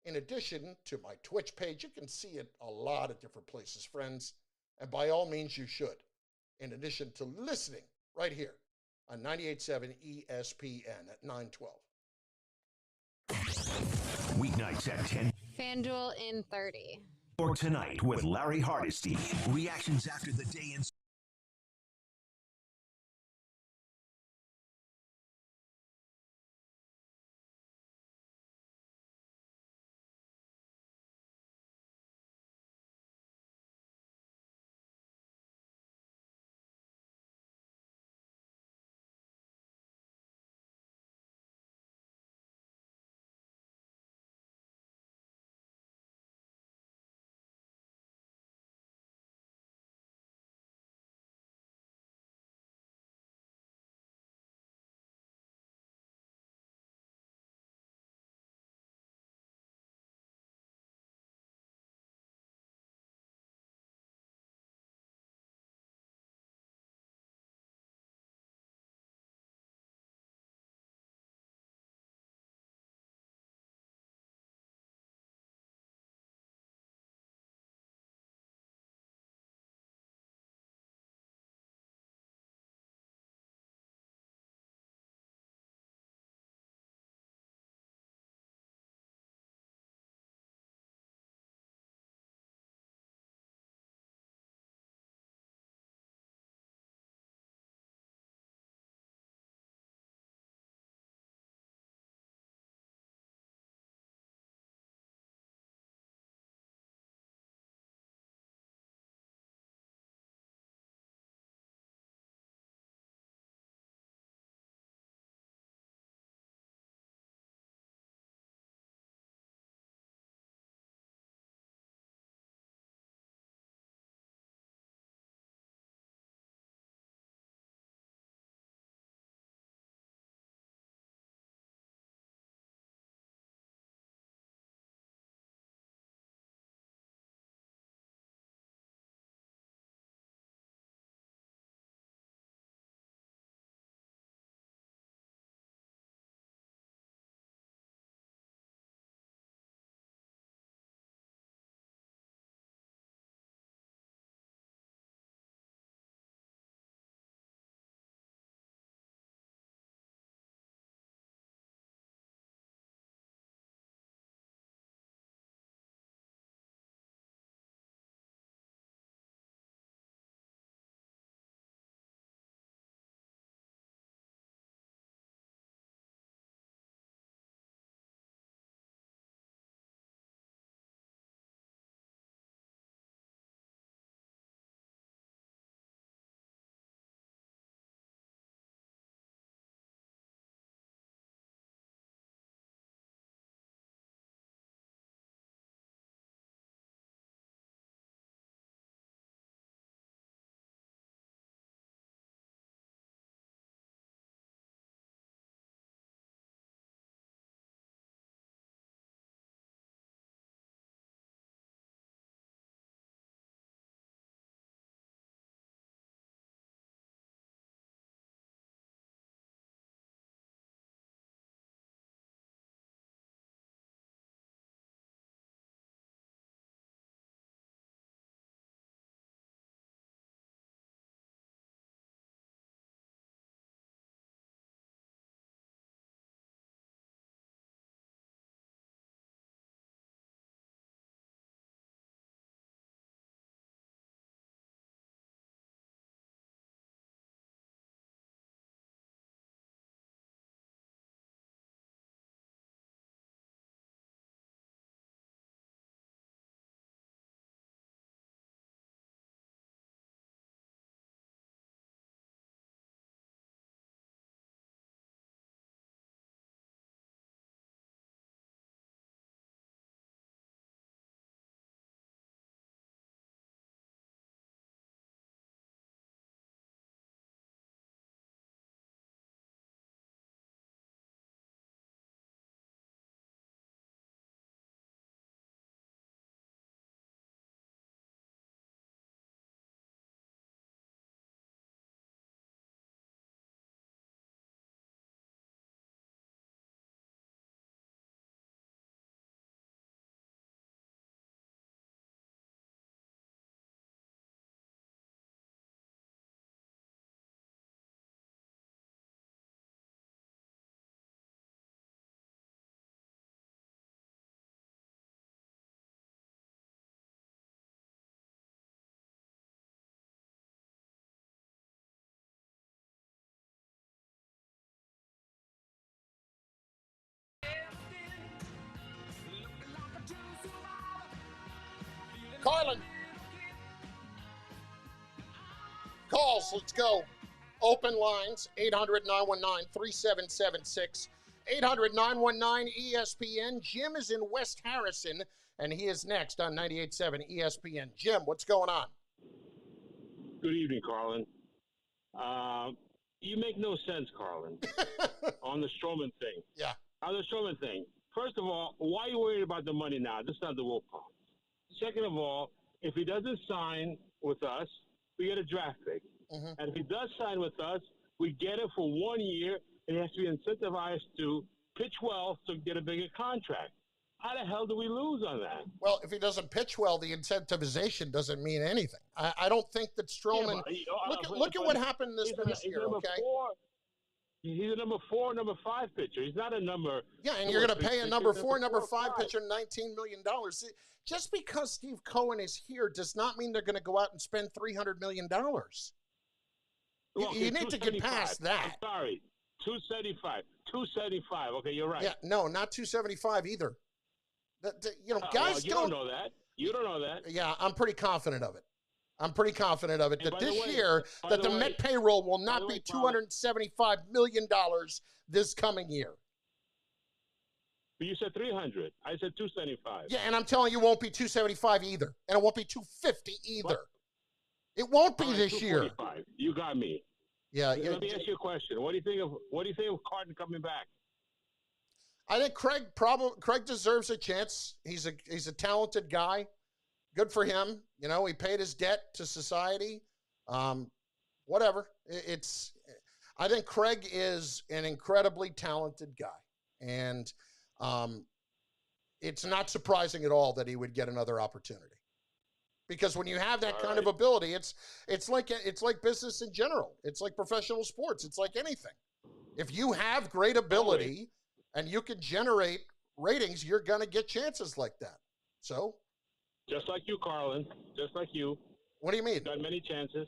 In addition to my Twitch page, you can see it a lot of different places, friends. And by all means, you should. In addition to listening right here on 98.7 ESPN at 912. Weeknights at 10. FanDuel in 30. Or tonight with Larry Hardesty. Reactions after the day in Carlin. Calls, let's go. Open lines, 800-919-3776. 800-919-ESPN. Jim is in West Harrison, and he is next on 98.7 ESPN. Jim, what's going on? Good evening, Carlin. You make no sense, Carlin, on the Strowman thing. Yeah. On the Strowman thing. First of all, why are you worried about the money now? This is not the Wolf Pack. Second of all, if he doesn't sign with us, we get a draft pick. Mm-hmm. And if he does sign with us, we get it for 1 year, and he has to be incentivized to pitch well to get a bigger contract. How the hell do we lose on that? Well, if he doesn't pitch well, the incentivization doesn't mean anything. I don't think that Strowman. Look at what happened this past year. Okay. He's a number 4, number 5 pitcher. He's not a number. Yeah, and you're going to pay a number 4, number 5 pitcher $19 million. Just because Steve Cohen is here does not mean they're going to go out and spend $300 million. You need to get past that. I'm sorry, 275. 275. Okay, you're right. Yeah, no, not 275 either. Guys you don't know that. You don't know that. Yeah, I'm pretty confident of it. That this year, that the Met payroll will not be $275 million this coming year. But you said 300. I said 275. Yeah, and I'm telling you, it won't be 275 either, and it won't be 250 either. It won't be this year. You got me. Yeah. Let me ask you a question. What do you think of Carlin coming back? I think Craig deserves a chance. He's a talented guy. Good for him. You know, he paid his debt to society. Whatever. I think Craig is an incredibly talented guy. And it's not surprising at all that he would get another opportunity. Because when you have that kind of ability, it's like business in general. It's like professional sports. It's like anything. If you have great ability and you can generate ratings, you're going to get chances like that. So, just like you, Carlin. Just like you. What do you mean? Got many chances.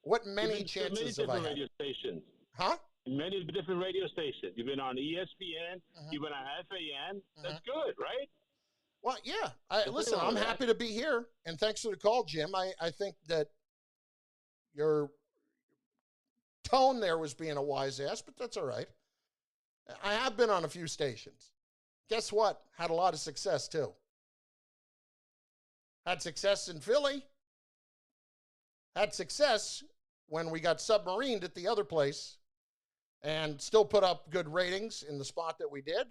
What many chances have I had? Many different radio stations. Huh? Many different radio stations. You've been on ESPN. You've been on FAN. That's good, right? Well, yeah. Listen, I'm happy to be here, and thanks for the call, Jim. I think that your tone there was being a wise ass, but that's all right. I have been on a few stations. Guess what? Had a lot of success, too. Had success in Philly. Had success when we got submarined at the other place and still put up good ratings in the spot that we did.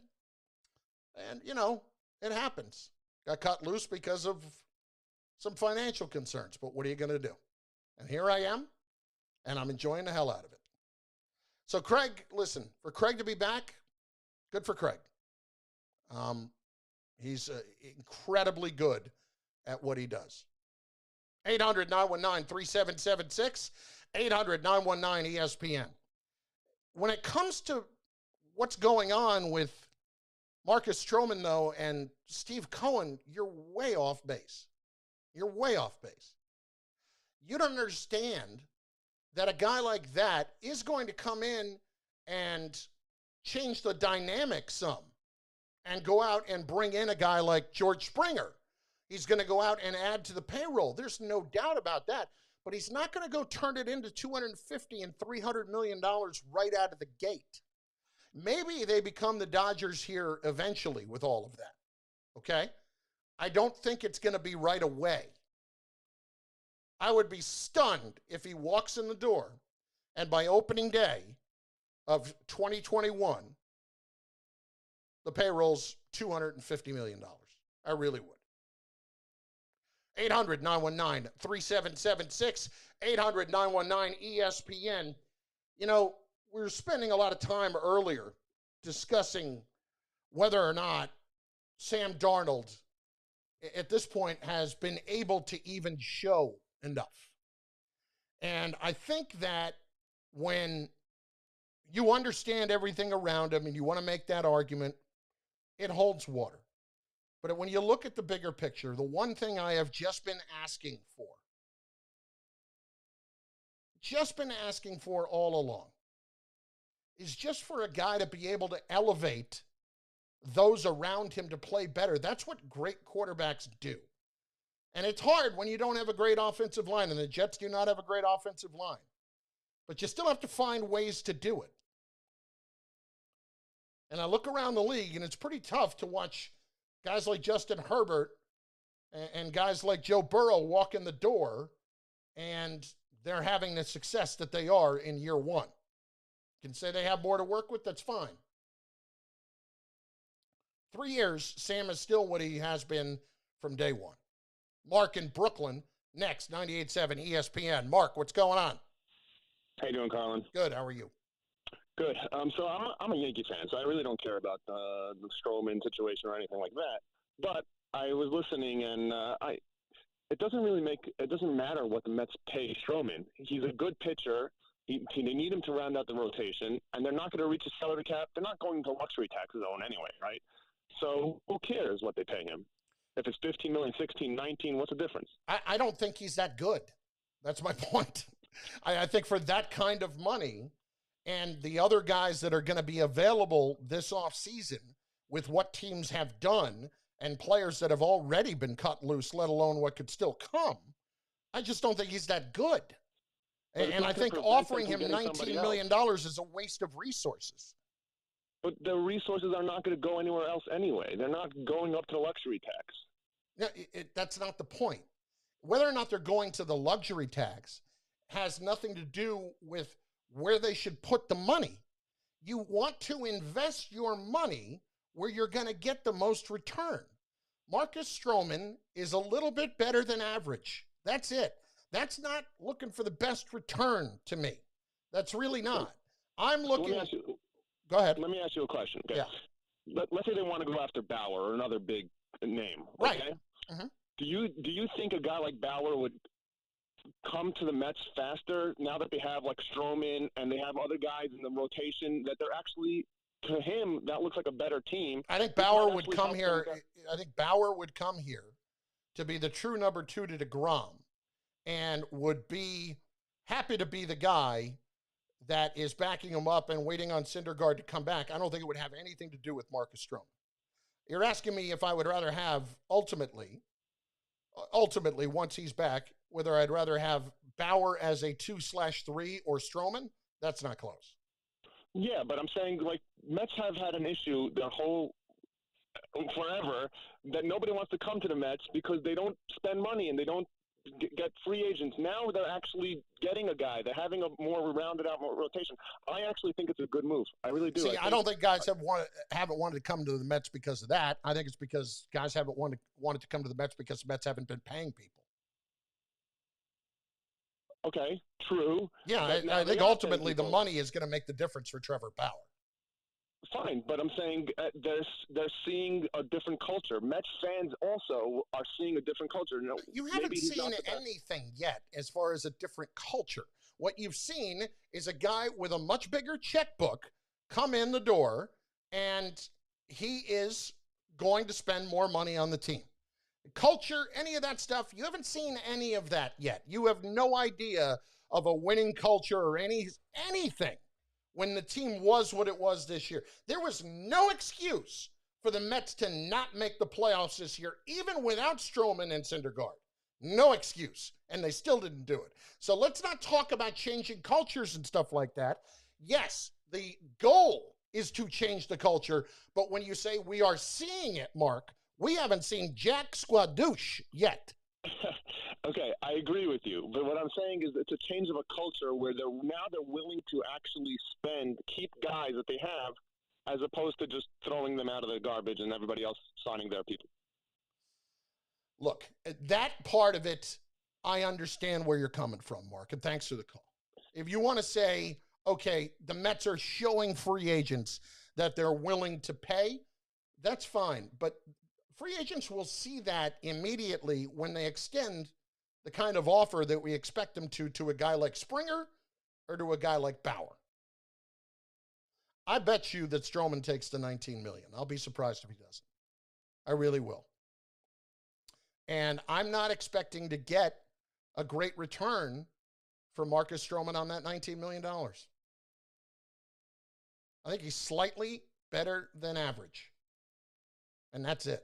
And, you know, it happens. Got cut loose because of some financial concerns, but what are you going to do? And here I am, and I'm enjoying the hell out of it. So, Craig, listen, for Craig to be back, good for Craig. He's incredibly good at what he does. 800-919-3776, 800-919-ESPN. When it comes to what's going on with Marcus Stroman, though, and Steve Cohen, you're way off base. You're way off base. You don't understand that a guy like that is going to come in and change the dynamic some and go out and bring in a guy like George Springer. He's going to go out and add to the payroll. There's no doubt about that. But he's not going to go turn it into $250 and $300 million right out of the gate. Maybe they become the Dodgers here eventually with all of that. Okay? I don't think it's going to be right away. I would be stunned if he walks in the door and by opening day of 2021, the payroll's $250 million. I really would. 800-919-3776, 800-919-ESPN. You know, we were spending a lot of time earlier discussing whether or not Sam Darnold at this point has been able to even show enough. And I think that when you understand everything around him and you want to make that argument, it holds water. But when you look at the bigger picture, the one thing I have just been asking for all along, is just for a guy to be able to elevate those around him to play better. That's what great quarterbacks do. And it's hard when you don't have a great offensive line, and the Jets do not have a great offensive line. But you still have to find ways to do it. And I look around the league, and it's pretty tough to watch guys like Justin Herbert and guys like Joe Burrow walk in the door, and they're having the success that they are in year one. You can say they have more to work with, that's fine. 3 years, Sam is still what he has been from day one. Mark in Brooklyn, next, 98.7 ESPN. Mark, what's going on? How you doing, Carlin? Good, how are you? Good. So I'm a Yankee fan, so I really don't care about the Stroman situation or anything like that. But I was listening, and it doesn't matter what the Mets pay Stroman. He's a good pitcher. They need him to round out the rotation, and they're not going to reach the salary cap. They're not going to luxury tax zone anyway, right? So who cares what they pay him? If it's 15 million, 16, 19, what's the difference? I don't think he's that good. That's my point. I think for that kind of money and the other guys that are going to be available this offseason with what teams have done and players that have already been cut loose, let alone what could still come, I just don't think he's that good. And I think offering him $19 million is a waste of resources. But the resources are not going to go anywhere else anyway. They're not going up to the luxury tax. No, that's not the point. Whether or not they're going to the luxury tax has nothing to do with where they should put the money. You want to invest your money where you're going to get the most return. Marcus Stroman is a little bit better than average. That's it. That's not looking for the best return to me. That's really not. I'm looking. Go ahead. Let me ask you a question. Okay? Yeah. Let's say they want to go after Bauer or another big name. Right. Okay? Mm-hmm. Do you think a guy like Bauer would come to the Mets faster now that they have like Stroman and they have other guys in the rotation that they're actually, to him, that looks like a better team? I think Bauer would come here. I think Bauer would come here to be the true number 2 to DeGrom and would be happy to be the guy that is backing him up and waiting on Syndergaard to come back. I don't think it would have anything to do with Marcus Stroman. You're asking me if I would rather have ultimately, once he's back, whether I'd rather have Bauer as a 2/3 or Stroman. That's not close. Yeah, but I'm saying, like, Mets have had an issue their whole forever that nobody wants to come to the Mets because they don't spend money and they don't get free agents. Now they're actually getting a guy. They're having a more rounded out rotation. I actually think it's a good move. I really do. See, I don't think guys haven't wanted to come to the Mets because of that. I think it's because guys haven't wanted to come to the Mets because the Mets haven't been paying people. Okay, true. Yeah, I think ultimately the money is going to make the difference for Trevor Bauer. Fine, but I'm saying they're seeing a different culture. Mets fans also are seeing a different culture. You haven't seen anything yet as far as a different culture. What you've seen is a guy with a much bigger checkbook come in the door, and he is going to spend more money on the team. Culture, any of that stuff, you haven't seen any of that yet. You have no idea of a winning culture or anything when the team was what it was this year. There was no excuse for the Mets to not make the playoffs this year, even without Stroman and Syndergaard. No excuse. And they still didn't do it. So let's not talk about changing cultures and stuff like that. Yes, the goal is to change the culture, but when you say we are seeing it, Mark, we haven't seen Jack Squadouche yet. Okay, I agree with you. But what I'm saying is it's a change of a culture where they're willing to actually keep guys that they have, as opposed to just throwing them out of the garbage and everybody else signing their people. Look, that part of it, I understand where you're coming from, Mark, and thanks for the call. If you want to say, okay, the Mets are showing free agents that they're willing to pay, that's fine. But free agents will see that immediately when they extend the kind of offer that we expect them to a guy like Springer or to a guy like Bauer. I bet you that Stroman takes the $19 million. I'll be surprised if he doesn't. I really will. And I'm not expecting to get a great return for Marcus Stroman on that $19 million. I think he's slightly better than average. And that's it.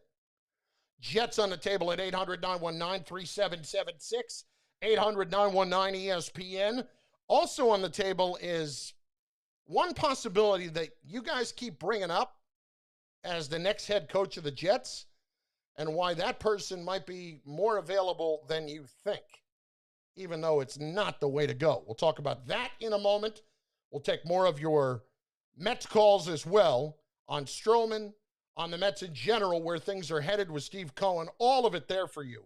Jets on the table at 800-919-3776, 800-919-ESPN. Also on the table is one possibility that you guys keep bringing up as the next head coach of the Jets, and why that person might be more available than you think, even though it's not the way to go. We'll talk about that in a moment. We'll take more of your Mets calls as well on Stroman, on the Mets in general, where things are headed with Steve Cohen. All of it there for you.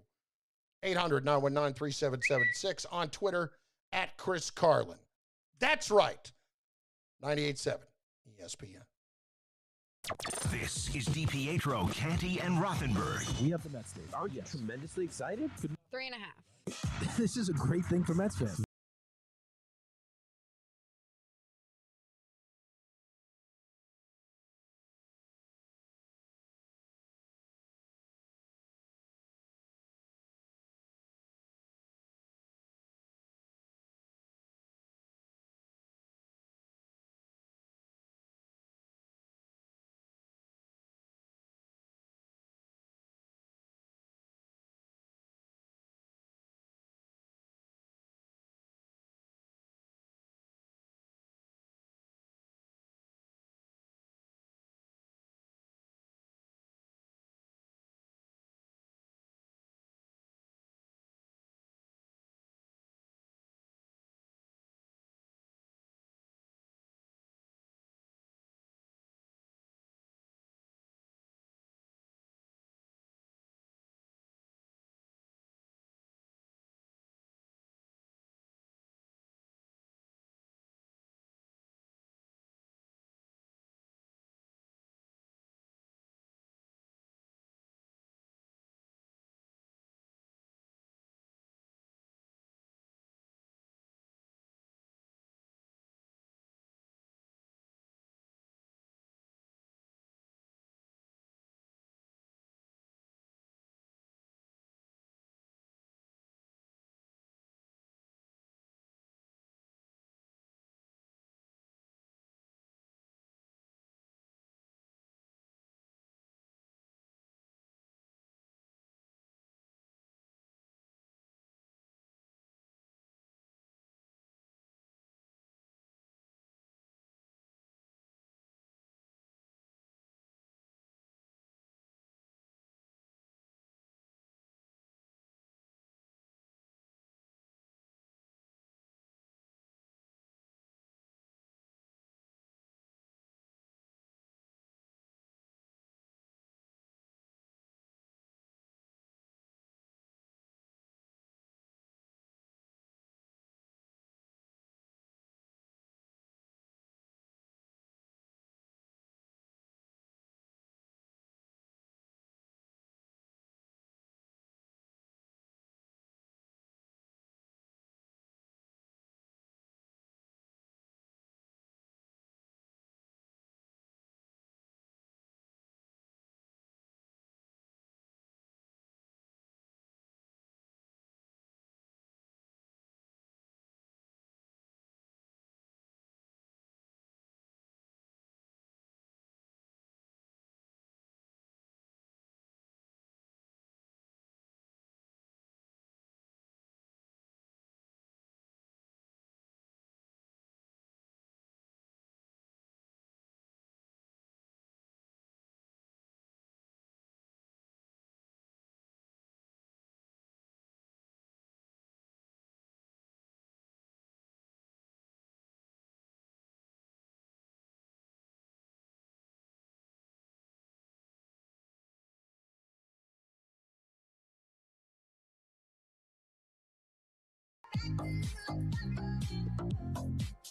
800-919-3776 on Twitter at Chris Carlin. That's right. 98.7 ESPN. This is DiPietro, Canty, and Rothenberg. We have the Mets stage. Aren't you tremendously excited? 3.5. This is a great thing for Mets fans.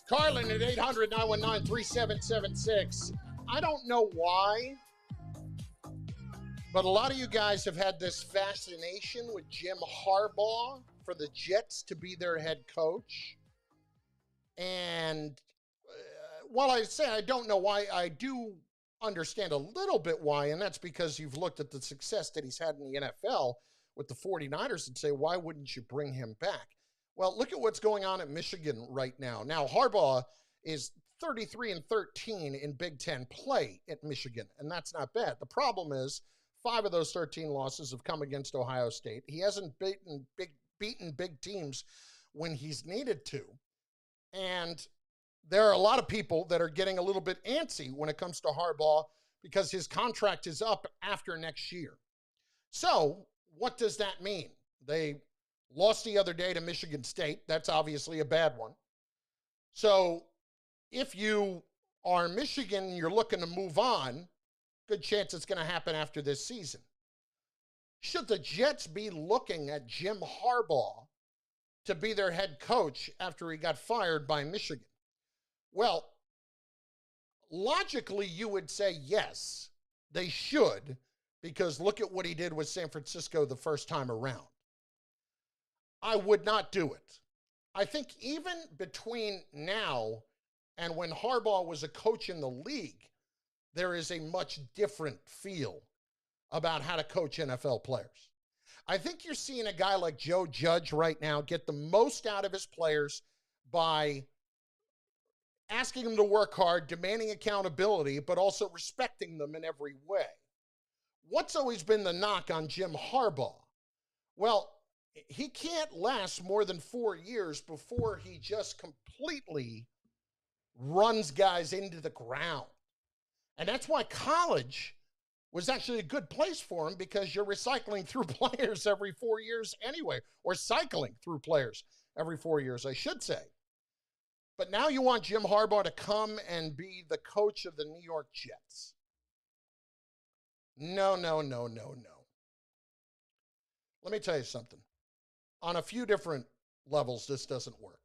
Carlin at 800-919-3776. I don't know why, but a lot of you guys have had this fascination with Jim Harbaugh for the Jets to be their head coach. And while I say I don't know why, I do understand a little bit why, and that's because you've looked at the success that he's had in the NFL with the 49ers and say, why wouldn't you bring him back? Well, look at what's going on at Michigan right now. Now, Harbaugh is 33-13 in Big Ten play at Michigan, and that's not bad. The problem is 5 of those 13 losses have come against Ohio State. He hasn't beaten big teams when he's needed to. And there are a lot of people that are getting a little bit antsy when it comes to Harbaugh because his contract is up after next year. So what does that mean? They lost the other day to Michigan State. That's obviously a bad one. So if you are Michigan and you're looking to move on, good chance it's going to happen after this season. Should the Jets be looking at Jim Harbaugh to be their head coach after he got fired by Michigan? Well, logically, you would say yes, they should, because look at what he did with San Francisco the first time around. I would not do it. I think even between now and when Harbaugh was a coach in the league, there is a much different feel about how to coach NFL players. I think you're seeing a guy like Joe Judge right now get the most out of his players by asking them to work hard, demanding accountability, but also respecting them in every way. What's always been the knock on Jim Harbaugh? Well, he can't last more than 4 years before he just completely runs guys into the ground. And that's why college was actually a good place for him, because you're recycling through players every 4 years anyway, or cycling through players every 4 years, I should say. But now you want Jim Harbaugh to come and be the coach of the New York Jets. No. Let me tell you something. On a few different levels, this doesn't work.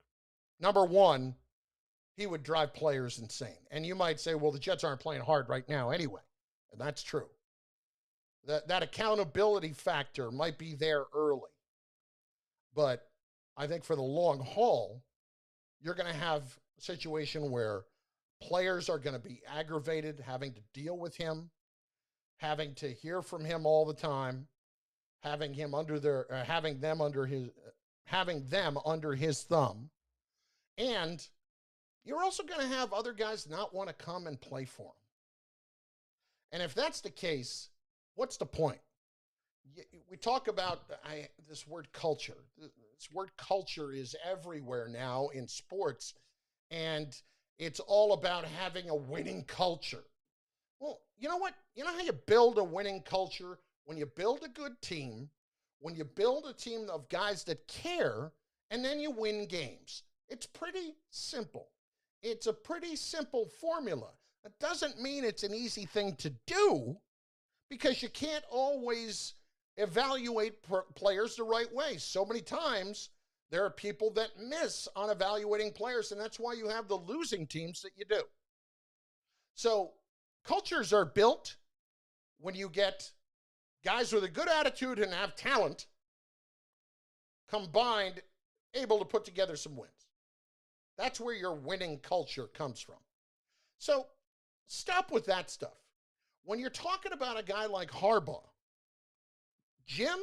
Number one, he would drive players insane. And you might say, well, the Jets aren't playing hard right now anyway. And that's true. That accountability factor might be there early. But I think for the long haul, you're going to have a situation where players are going to be aggravated having to deal with him, having to hear from him all the time, having them under his thumb. And you're also going to have other guys not want to come and play for him. And if that's the case, what's the point? We talk about this word culture. This word culture is everywhere now in sports, and it's all about having a winning culture. Well, you know what? You know how you build a winning culture? When you build a good team, when you build a team of guys that care, and then you win games. It's pretty simple. It's a pretty simple formula. It doesn't mean it's an easy thing to do, because you can't always evaluate players the right way. So many times there are people that miss on evaluating players, and that's why you have the losing teams that you do. So cultures are built when you get guys with a good attitude and have talent combined, able to put together some wins. That's where your winning culture comes from. So stop with that stuff. When you're talking about a guy like Harbaugh, Jim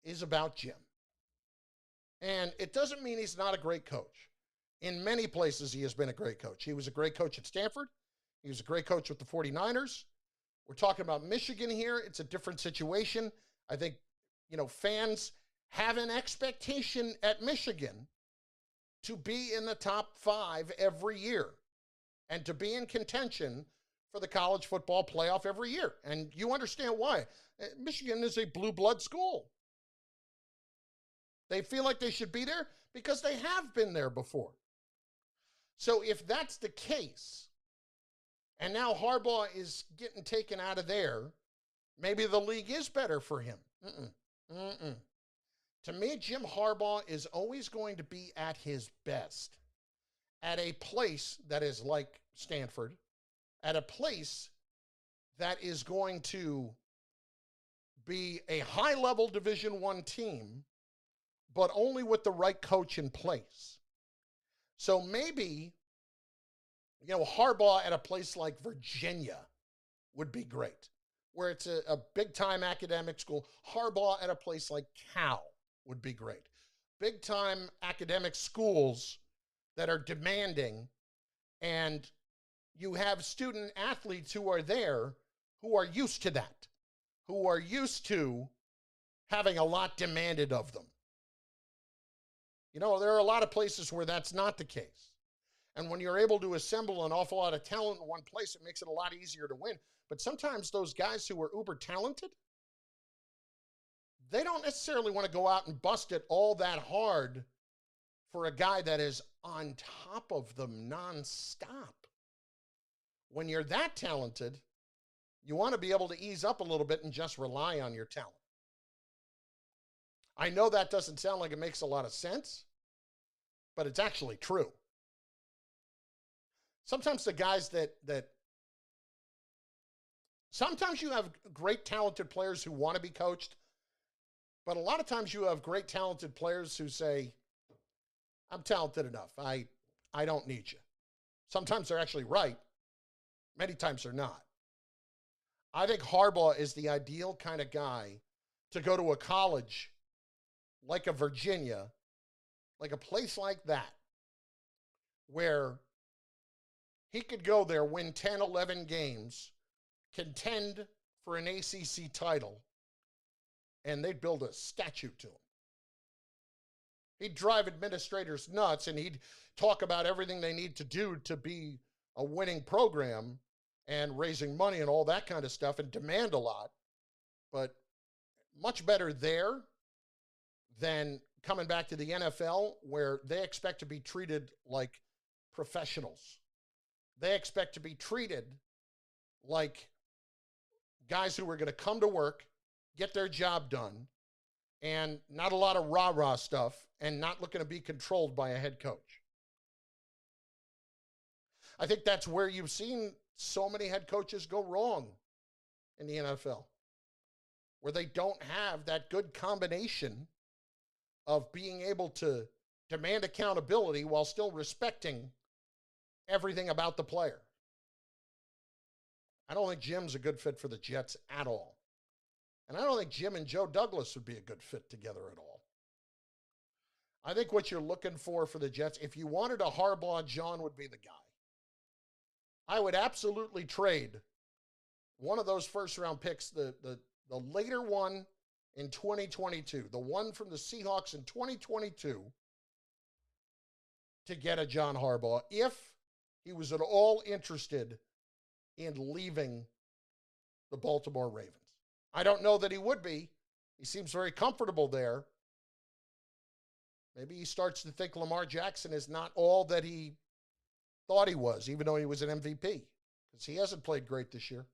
is about Jim. And it doesn't mean he's not a great coach. In many places, he has been a great coach. He was a great coach at Stanford. He was a great coach with the 49ers. We're talking about Michigan here. It's a different situation. I think, fans have an expectation at Michigan to be in the top 5 every year and to be in contention for the college football playoff every year. And you understand why. Michigan is a blue blood school. They feel like they should be there because they have been there before. So if that's the case, and now Harbaugh is getting taken out of there, maybe the league is better for him. To me, Jim Harbaugh is always going to be at his best at a place that is like Stanford, at a place that is going to be a high-level Division I team, but only with the right coach in place. So maybe, Harbaugh at a place like Virginia would be great, where it's a big-time academic school. Harbaugh at a place like Cal would be great. Big-time academic schools that are demanding, and you have student athletes who are there who are used to that. who are used to having a lot demanded of them. You know, there are a lot of places where that's not the case. And when you're able to assemble an awful lot of talent in one place, it makes it a lot easier to win. But sometimes those guys who are uber talented, they don't necessarily want to go out and bust it all that hard for a guy that is on top of them nonstop. When you're that talented, you want to be able to ease up a little bit and just rely on your talent. I know that doesn't sound like it makes a lot of sense, but it's actually true. Sometimes the guys sometimes you have great talented players who want to be coached, but a lot of times you have great talented players who say, I'm talented enough. I don't need you. Sometimes they're actually right. Many times they're not. I think Harbaugh is the ideal kind of guy to go to a college like a Virginia, like a place like that, where he could go there, win 10, 11 games, contend for an ACC title, and they'd build a statue to him. He'd drive administrators nuts, and he'd talk about everything they need to do to be a winning program and raising money and all that kind of stuff and demand a lot. But much better there than coming back to the NFL, where they expect to be treated like professionals. They expect to be treated like guys who are going to come to work, get their job done, and not a lot of rah-rah stuff, and not looking to be controlled by a head coach. I think that's where you've seen so many head coaches go wrong in the NFL, where they don't have that good combination of being able to demand accountability while still respecting everything about the player. I don't think Jim's a good fit for the Jets at all. And I don't think Jim and Joe Douglas would be a good fit together at all. I think what you're looking for the Jets, if you wanted a Harbaugh, John would be the guy. I would absolutely trade one of those first-round picks, the later one in 2022, the one from the Seahawks in 2022, to get a John Harbaugh if he was at all interested in leaving the Baltimore Ravens. I don't know that he would be. He seems very comfortable there. Maybe he starts to think Lamar Jackson is not all that he thought he was, even though he was an MVP, because he hasn't played great this year.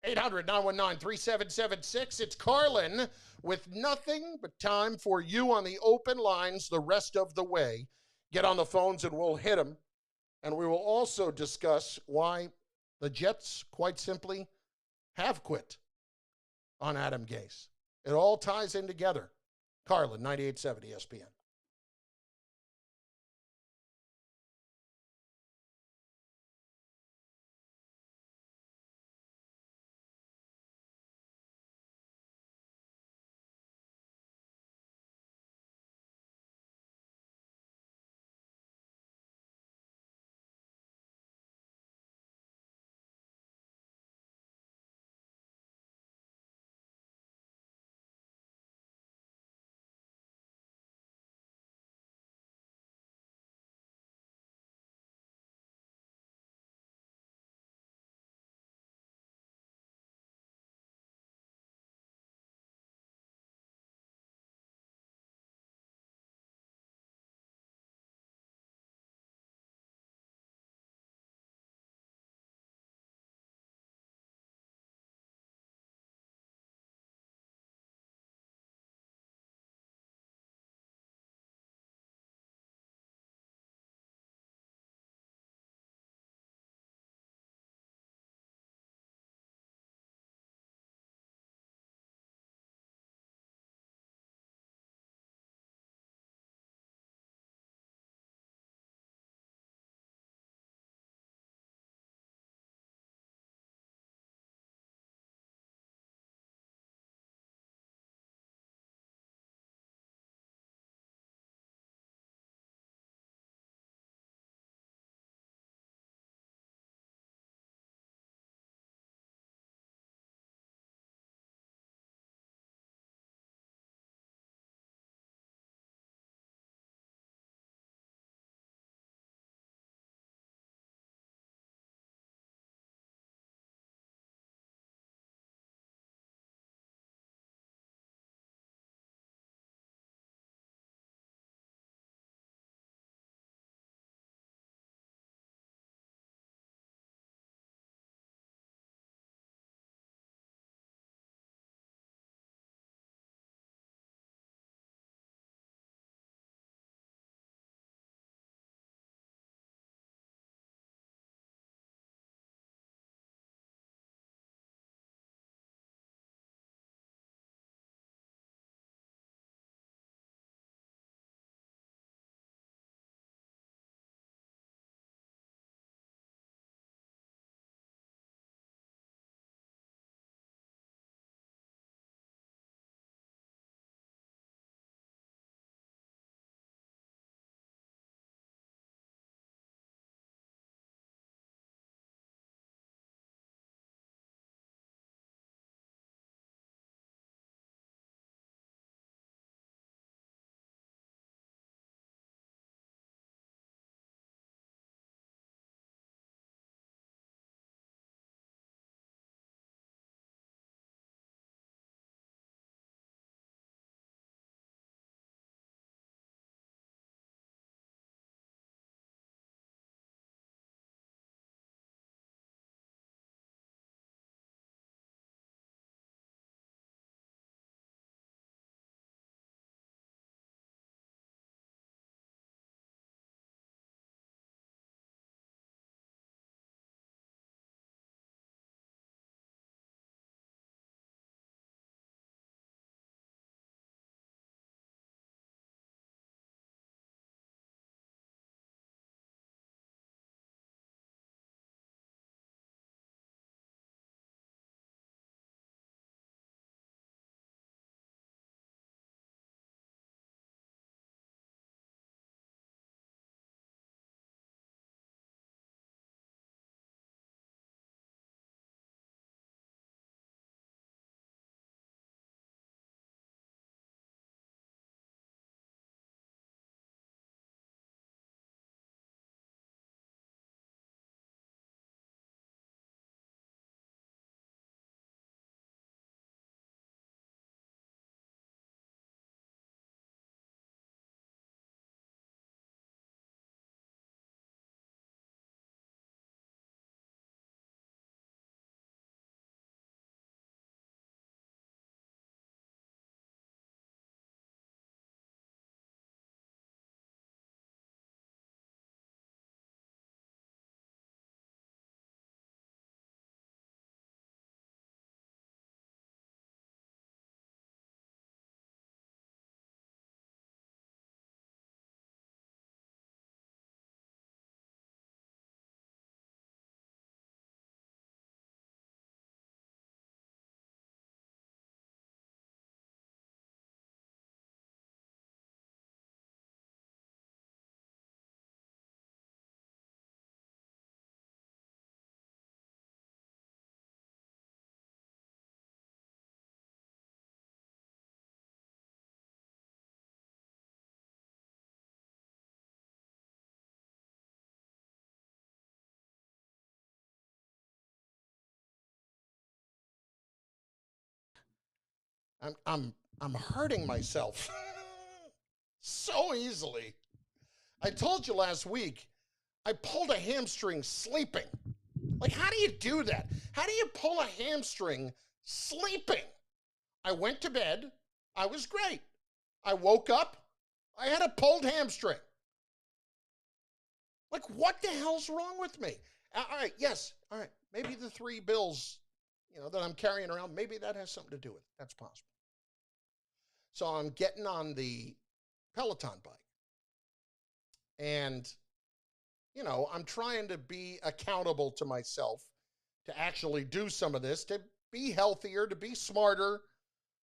800-919-3776. It's Carlin with nothing but time for you on the open lines the rest of the way. Get on the phones and we'll hit them. And we will also discuss why the Jets, quite simply, have quit on Adam Gase. It all ties in together. Carlin, 98.7 ESPN. I'm hurting myself so easily. I told you last week, I pulled a hamstring sleeping. Like, how do you do that? How do you pull a hamstring sleeping? I went to bed. I was great. I woke up. I had a pulled hamstring. Like, what the hell's wrong with me? All right, yes. All right, maybe the 3 bills, that I'm carrying around, maybe that has something to do with it. That's possible. So I'm getting on the Peloton bike. And, I'm trying to be accountable to myself to actually do some of this, to be healthier, to be smarter,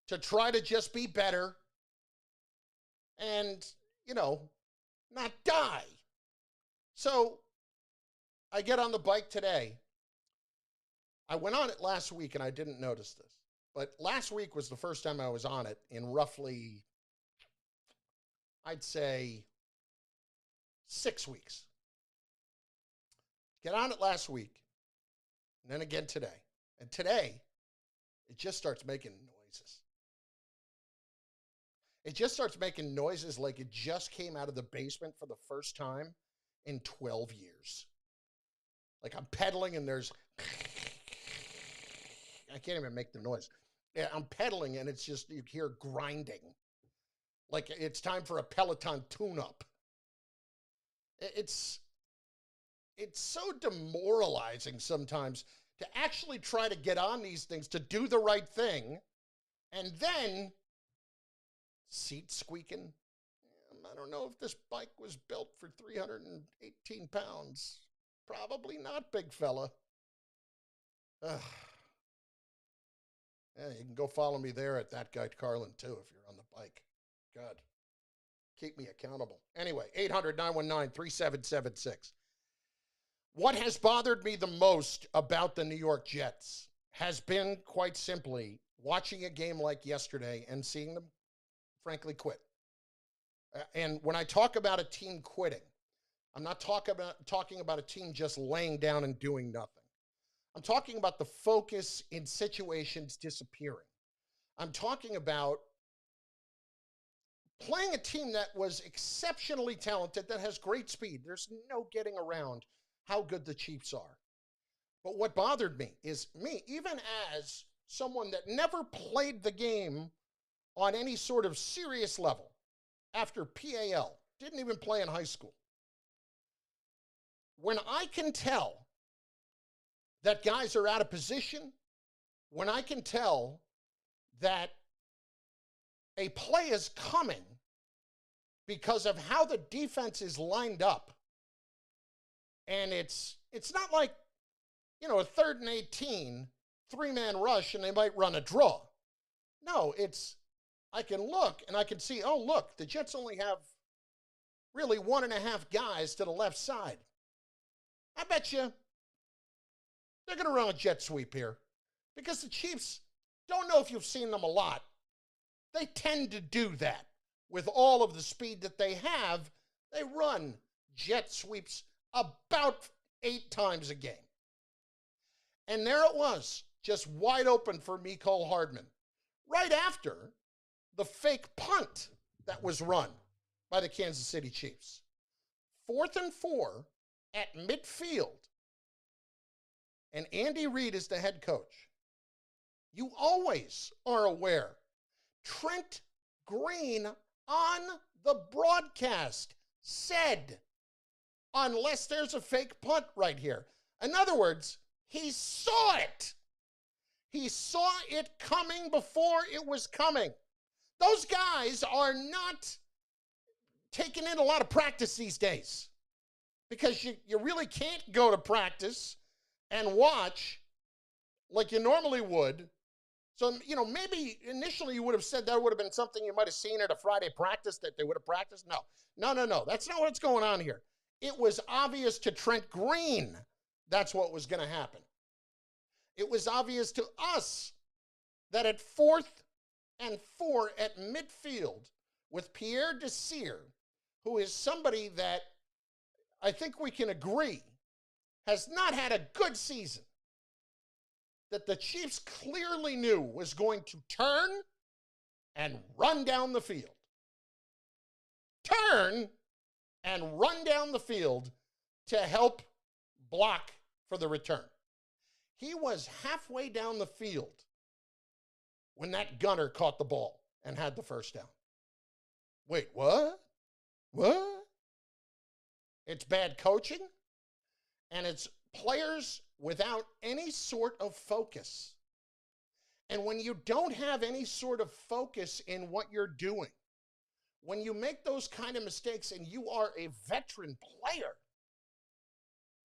to try to just be better and, not die. So I get on the bike today. I went on it last week and I didn't notice this, but last week was the first time I was on it in roughly, I'd say, 6 weeks. Get on it last week and then again today. And today, it just starts making noises. It just starts making noises like it just came out of the basement for the first time in 12 years. Like I'm pedaling and there's, I can't even make the noise. Yeah, I'm pedaling and it's just, you hear grinding. Like it's time for a Peloton tune-up. It's so demoralizing sometimes to actually try to get on these things, to do the right thing, and then seat squeaking. I don't know if this bike was built for 318 pounds. Probably not, big fella. Ugh. Yeah, you can go follow me there at that guy Carlin, too, if you're on the bike. God. Keep me accountable. Anyway, 800-919-3776. What has bothered me the most about the New York Jets has been, quite simply, watching a game like yesterday and seeing them, frankly, quit. And when I talk about a team quitting, I'm not talking about a team just laying down and doing nothing. I'm talking about the focus in situations disappearing. I'm talking about playing a team that was exceptionally talented, that has great speed. There's no getting around how good the Chiefs are. But what bothered me is even as someone that never played the game on any sort of serious level after PAL, didn't even play in high school. When I can tell that guys are out of position, when I can tell that a play is coming because of how the defense is lined up, and it's not like, a 3rd and 18, 3-man rush, and they might run a draw. No, I can look and I can see, oh, look, the Jets only have really 1.5 guys to the left side. I bet you they're going to run a jet sweep here because the Chiefs, don't know if you've seen them a lot. They tend to do that with all of the speed that they have. They run jet sweeps about 8 times a game. And there it was, just wide open for Mecole Hardman. Right after the fake punt that was run by the Kansas City Chiefs. 4th and 4 at midfield. And Andy Reid is the head coach. You always are aware. Trent Green on the broadcast said, unless there's a fake punt right here. In other words, he saw it. He saw it coming before it was coming. Those guys are not taking in a lot of practice these days because you really can't go to practice and watch like you normally would. So, maybe initially you would have said that would have been something you might have seen at a Friday practice that they would have practiced. No. That's not what's going on here. It was obvious to Trent Green that's what was going to happen. It was obvious to us that at 4th and 4 at midfield with Pierre Desir, who is somebody that I think we can agree has not had a good season, that the Chiefs clearly knew was going to turn and run down the field. Turn and run down the field to help block for the return. He was halfway down the field when that gunner caught the ball and had the first down. Wait, what? What? It's bad coaching, and it's players without any sort of focus. And when you don't have any sort of focus in what you're doing, when you make those kind of mistakes and you are a veteran player,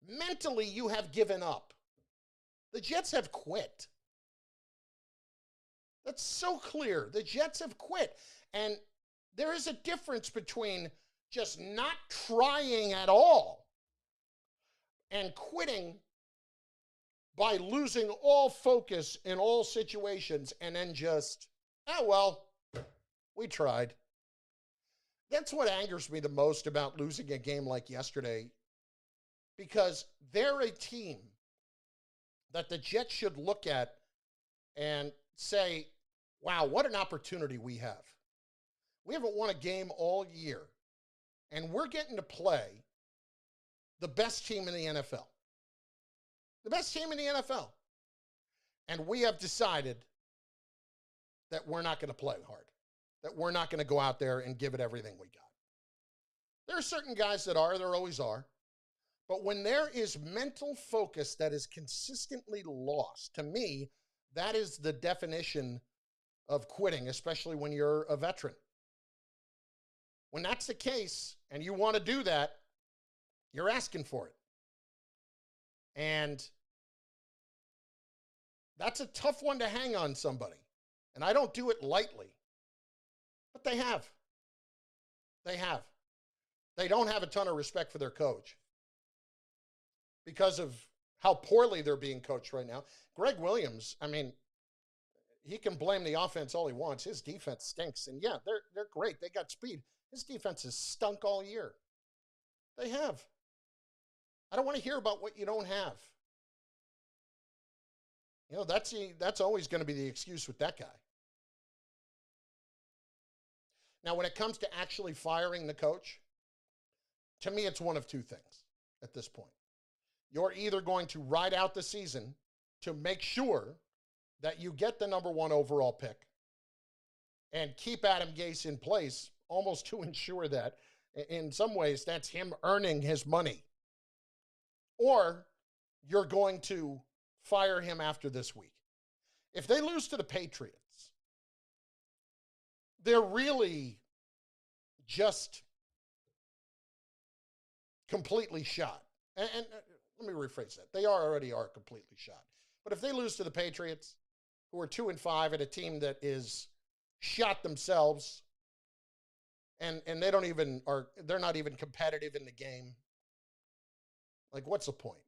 mentally you have given up. The Jets have quit. That's so clear. The Jets have quit. And there is a difference between just not trying at all and quitting by losing all focus in all situations and then just, oh, well, we tried. That's what angers me the most about losing a game like yesterday, because they're a team that the Jets should look at and say, wow, what an opportunity we have. We haven't won a game all year, and we're getting to play the best team in the NFL. The best team in the NFL. And we have decided that we're not going to play hard, that we're not going to go out there and give it everything we got. There are certain guys that are, there always are. But when there is mental focus that is consistently lost, to me, that is the definition of quitting, especially when you're a veteran. When that's the case and you want to do that, you're asking for it. And that's a tough one to hang on somebody. And I don't do it lightly. But they have. They have. They don't have a ton of respect for their coach because of how poorly they're being coached right now. Greg Williams, I mean, he can blame the offense all he wants. His defense stinks. And yeah, they're great. They got speed. His defense has stunk all year. They have. I don't want to hear about what you don't have. You know, that's always going to be the excuse with that guy. Now, when it comes to actually firing the coach, to me, it's one of two things at this point. You're either going to ride out the season to make sure that you get the number 1 overall pick and keep Adam Gase in place, almost to ensure that, in some ways, that's him earning his money. Or you're going to fire him after this week. If they lose to the Patriots, they're really just completely shot. And let me rephrase that. They already are completely shot. But if they lose to the Patriots, who are 2-5 at a team that is shot themselves, and they're not even competitive in the game, like, what's the point?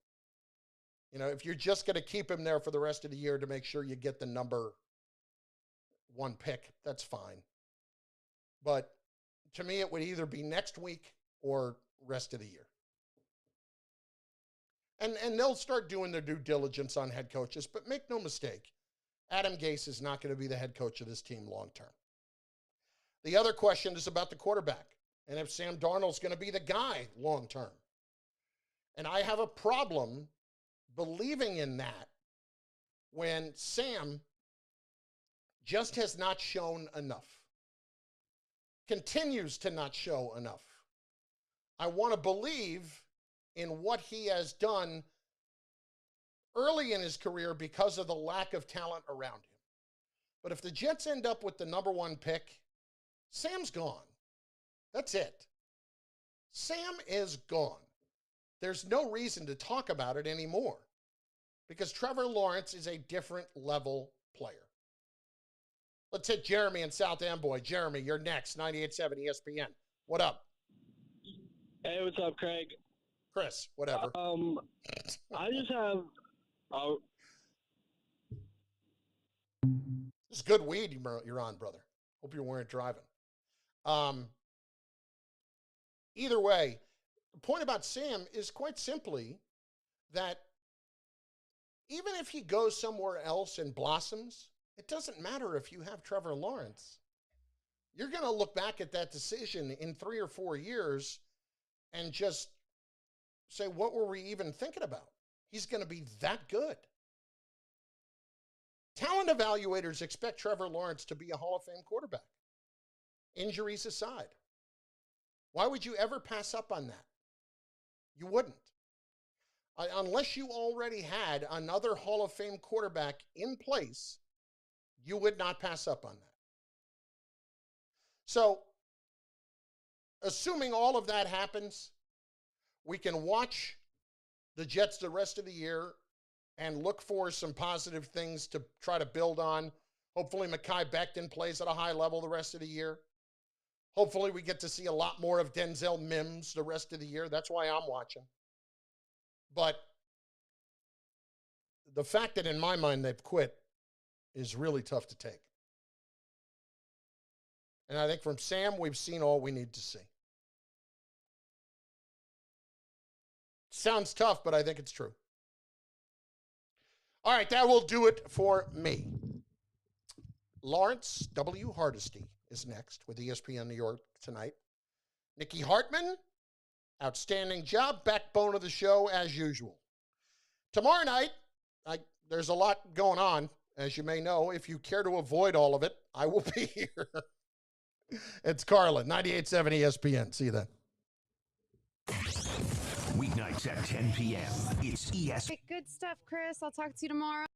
You know, if you're just going to keep him there for the rest of the year to make sure you get the number 1 pick, that's fine. But to me, it would either be next week or rest of the year. And they'll start doing their due diligence on head coaches, but make no mistake, Adam Gase is not going to be the head coach of this team long term. The other question is about the quarterback, and if Sam Darnold's going to be the guy long term. And I have a problem believing in that when Sam just has not shown enough, continues to not show enough. I want to believe in what he has done early in his career because of the lack of talent around him. But if the Jets end up with the number 1 pick, Sam's gone. That's it. Sam is gone. There's no reason to talk about it anymore because Trevor Lawrence is a different level player. Let's hit Jeremy in South Amboy. Jeremy, you're next. 98.7 ESPN. What up? Hey, what's up, Craig? Chris, whatever. I just have... It's good weed you're on, brother. Hope you weren't driving. Either way, the point about Sam is quite simply that even if he goes somewhere else and blossoms, it doesn't matter if you have Trevor Lawrence. You're going to look back at that decision in 3 or 4 years and just say, what were we even thinking about? He's going to be that good. Talent evaluators expect Trevor Lawrence to be a Hall of Fame quarterback. Injuries aside. Why would you ever pass up on that? You wouldn't. Unless you already had another Hall of Fame quarterback in place, you would not pass up on that. So, assuming all of that happens, we can watch the Jets the rest of the year and look for some positive things to try to build on. Hopefully, Mekhi Becton plays at a high level the rest of the year. Hopefully, we get to see a lot more of Denzel Mims the rest of the year. That's why I'm watching. But the fact that in my mind they've quit is really tough to take. And I think from Sam, we've seen all we need to see. Sounds tough, but I think it's true. All right, that will do it for me. Lawrence W. Hardesty is next with ESPN New York tonight. Nikki Hartman, outstanding job, backbone of the show as usual. Tomorrow night, there's a lot going on, as you may know. If you care to avoid all of it, I will be here. It's Carlin, 98.7 ESPN. See you then. Weeknights at 10 p.m. It's ESPN. Good stuff, Chris. I'll talk to you tomorrow.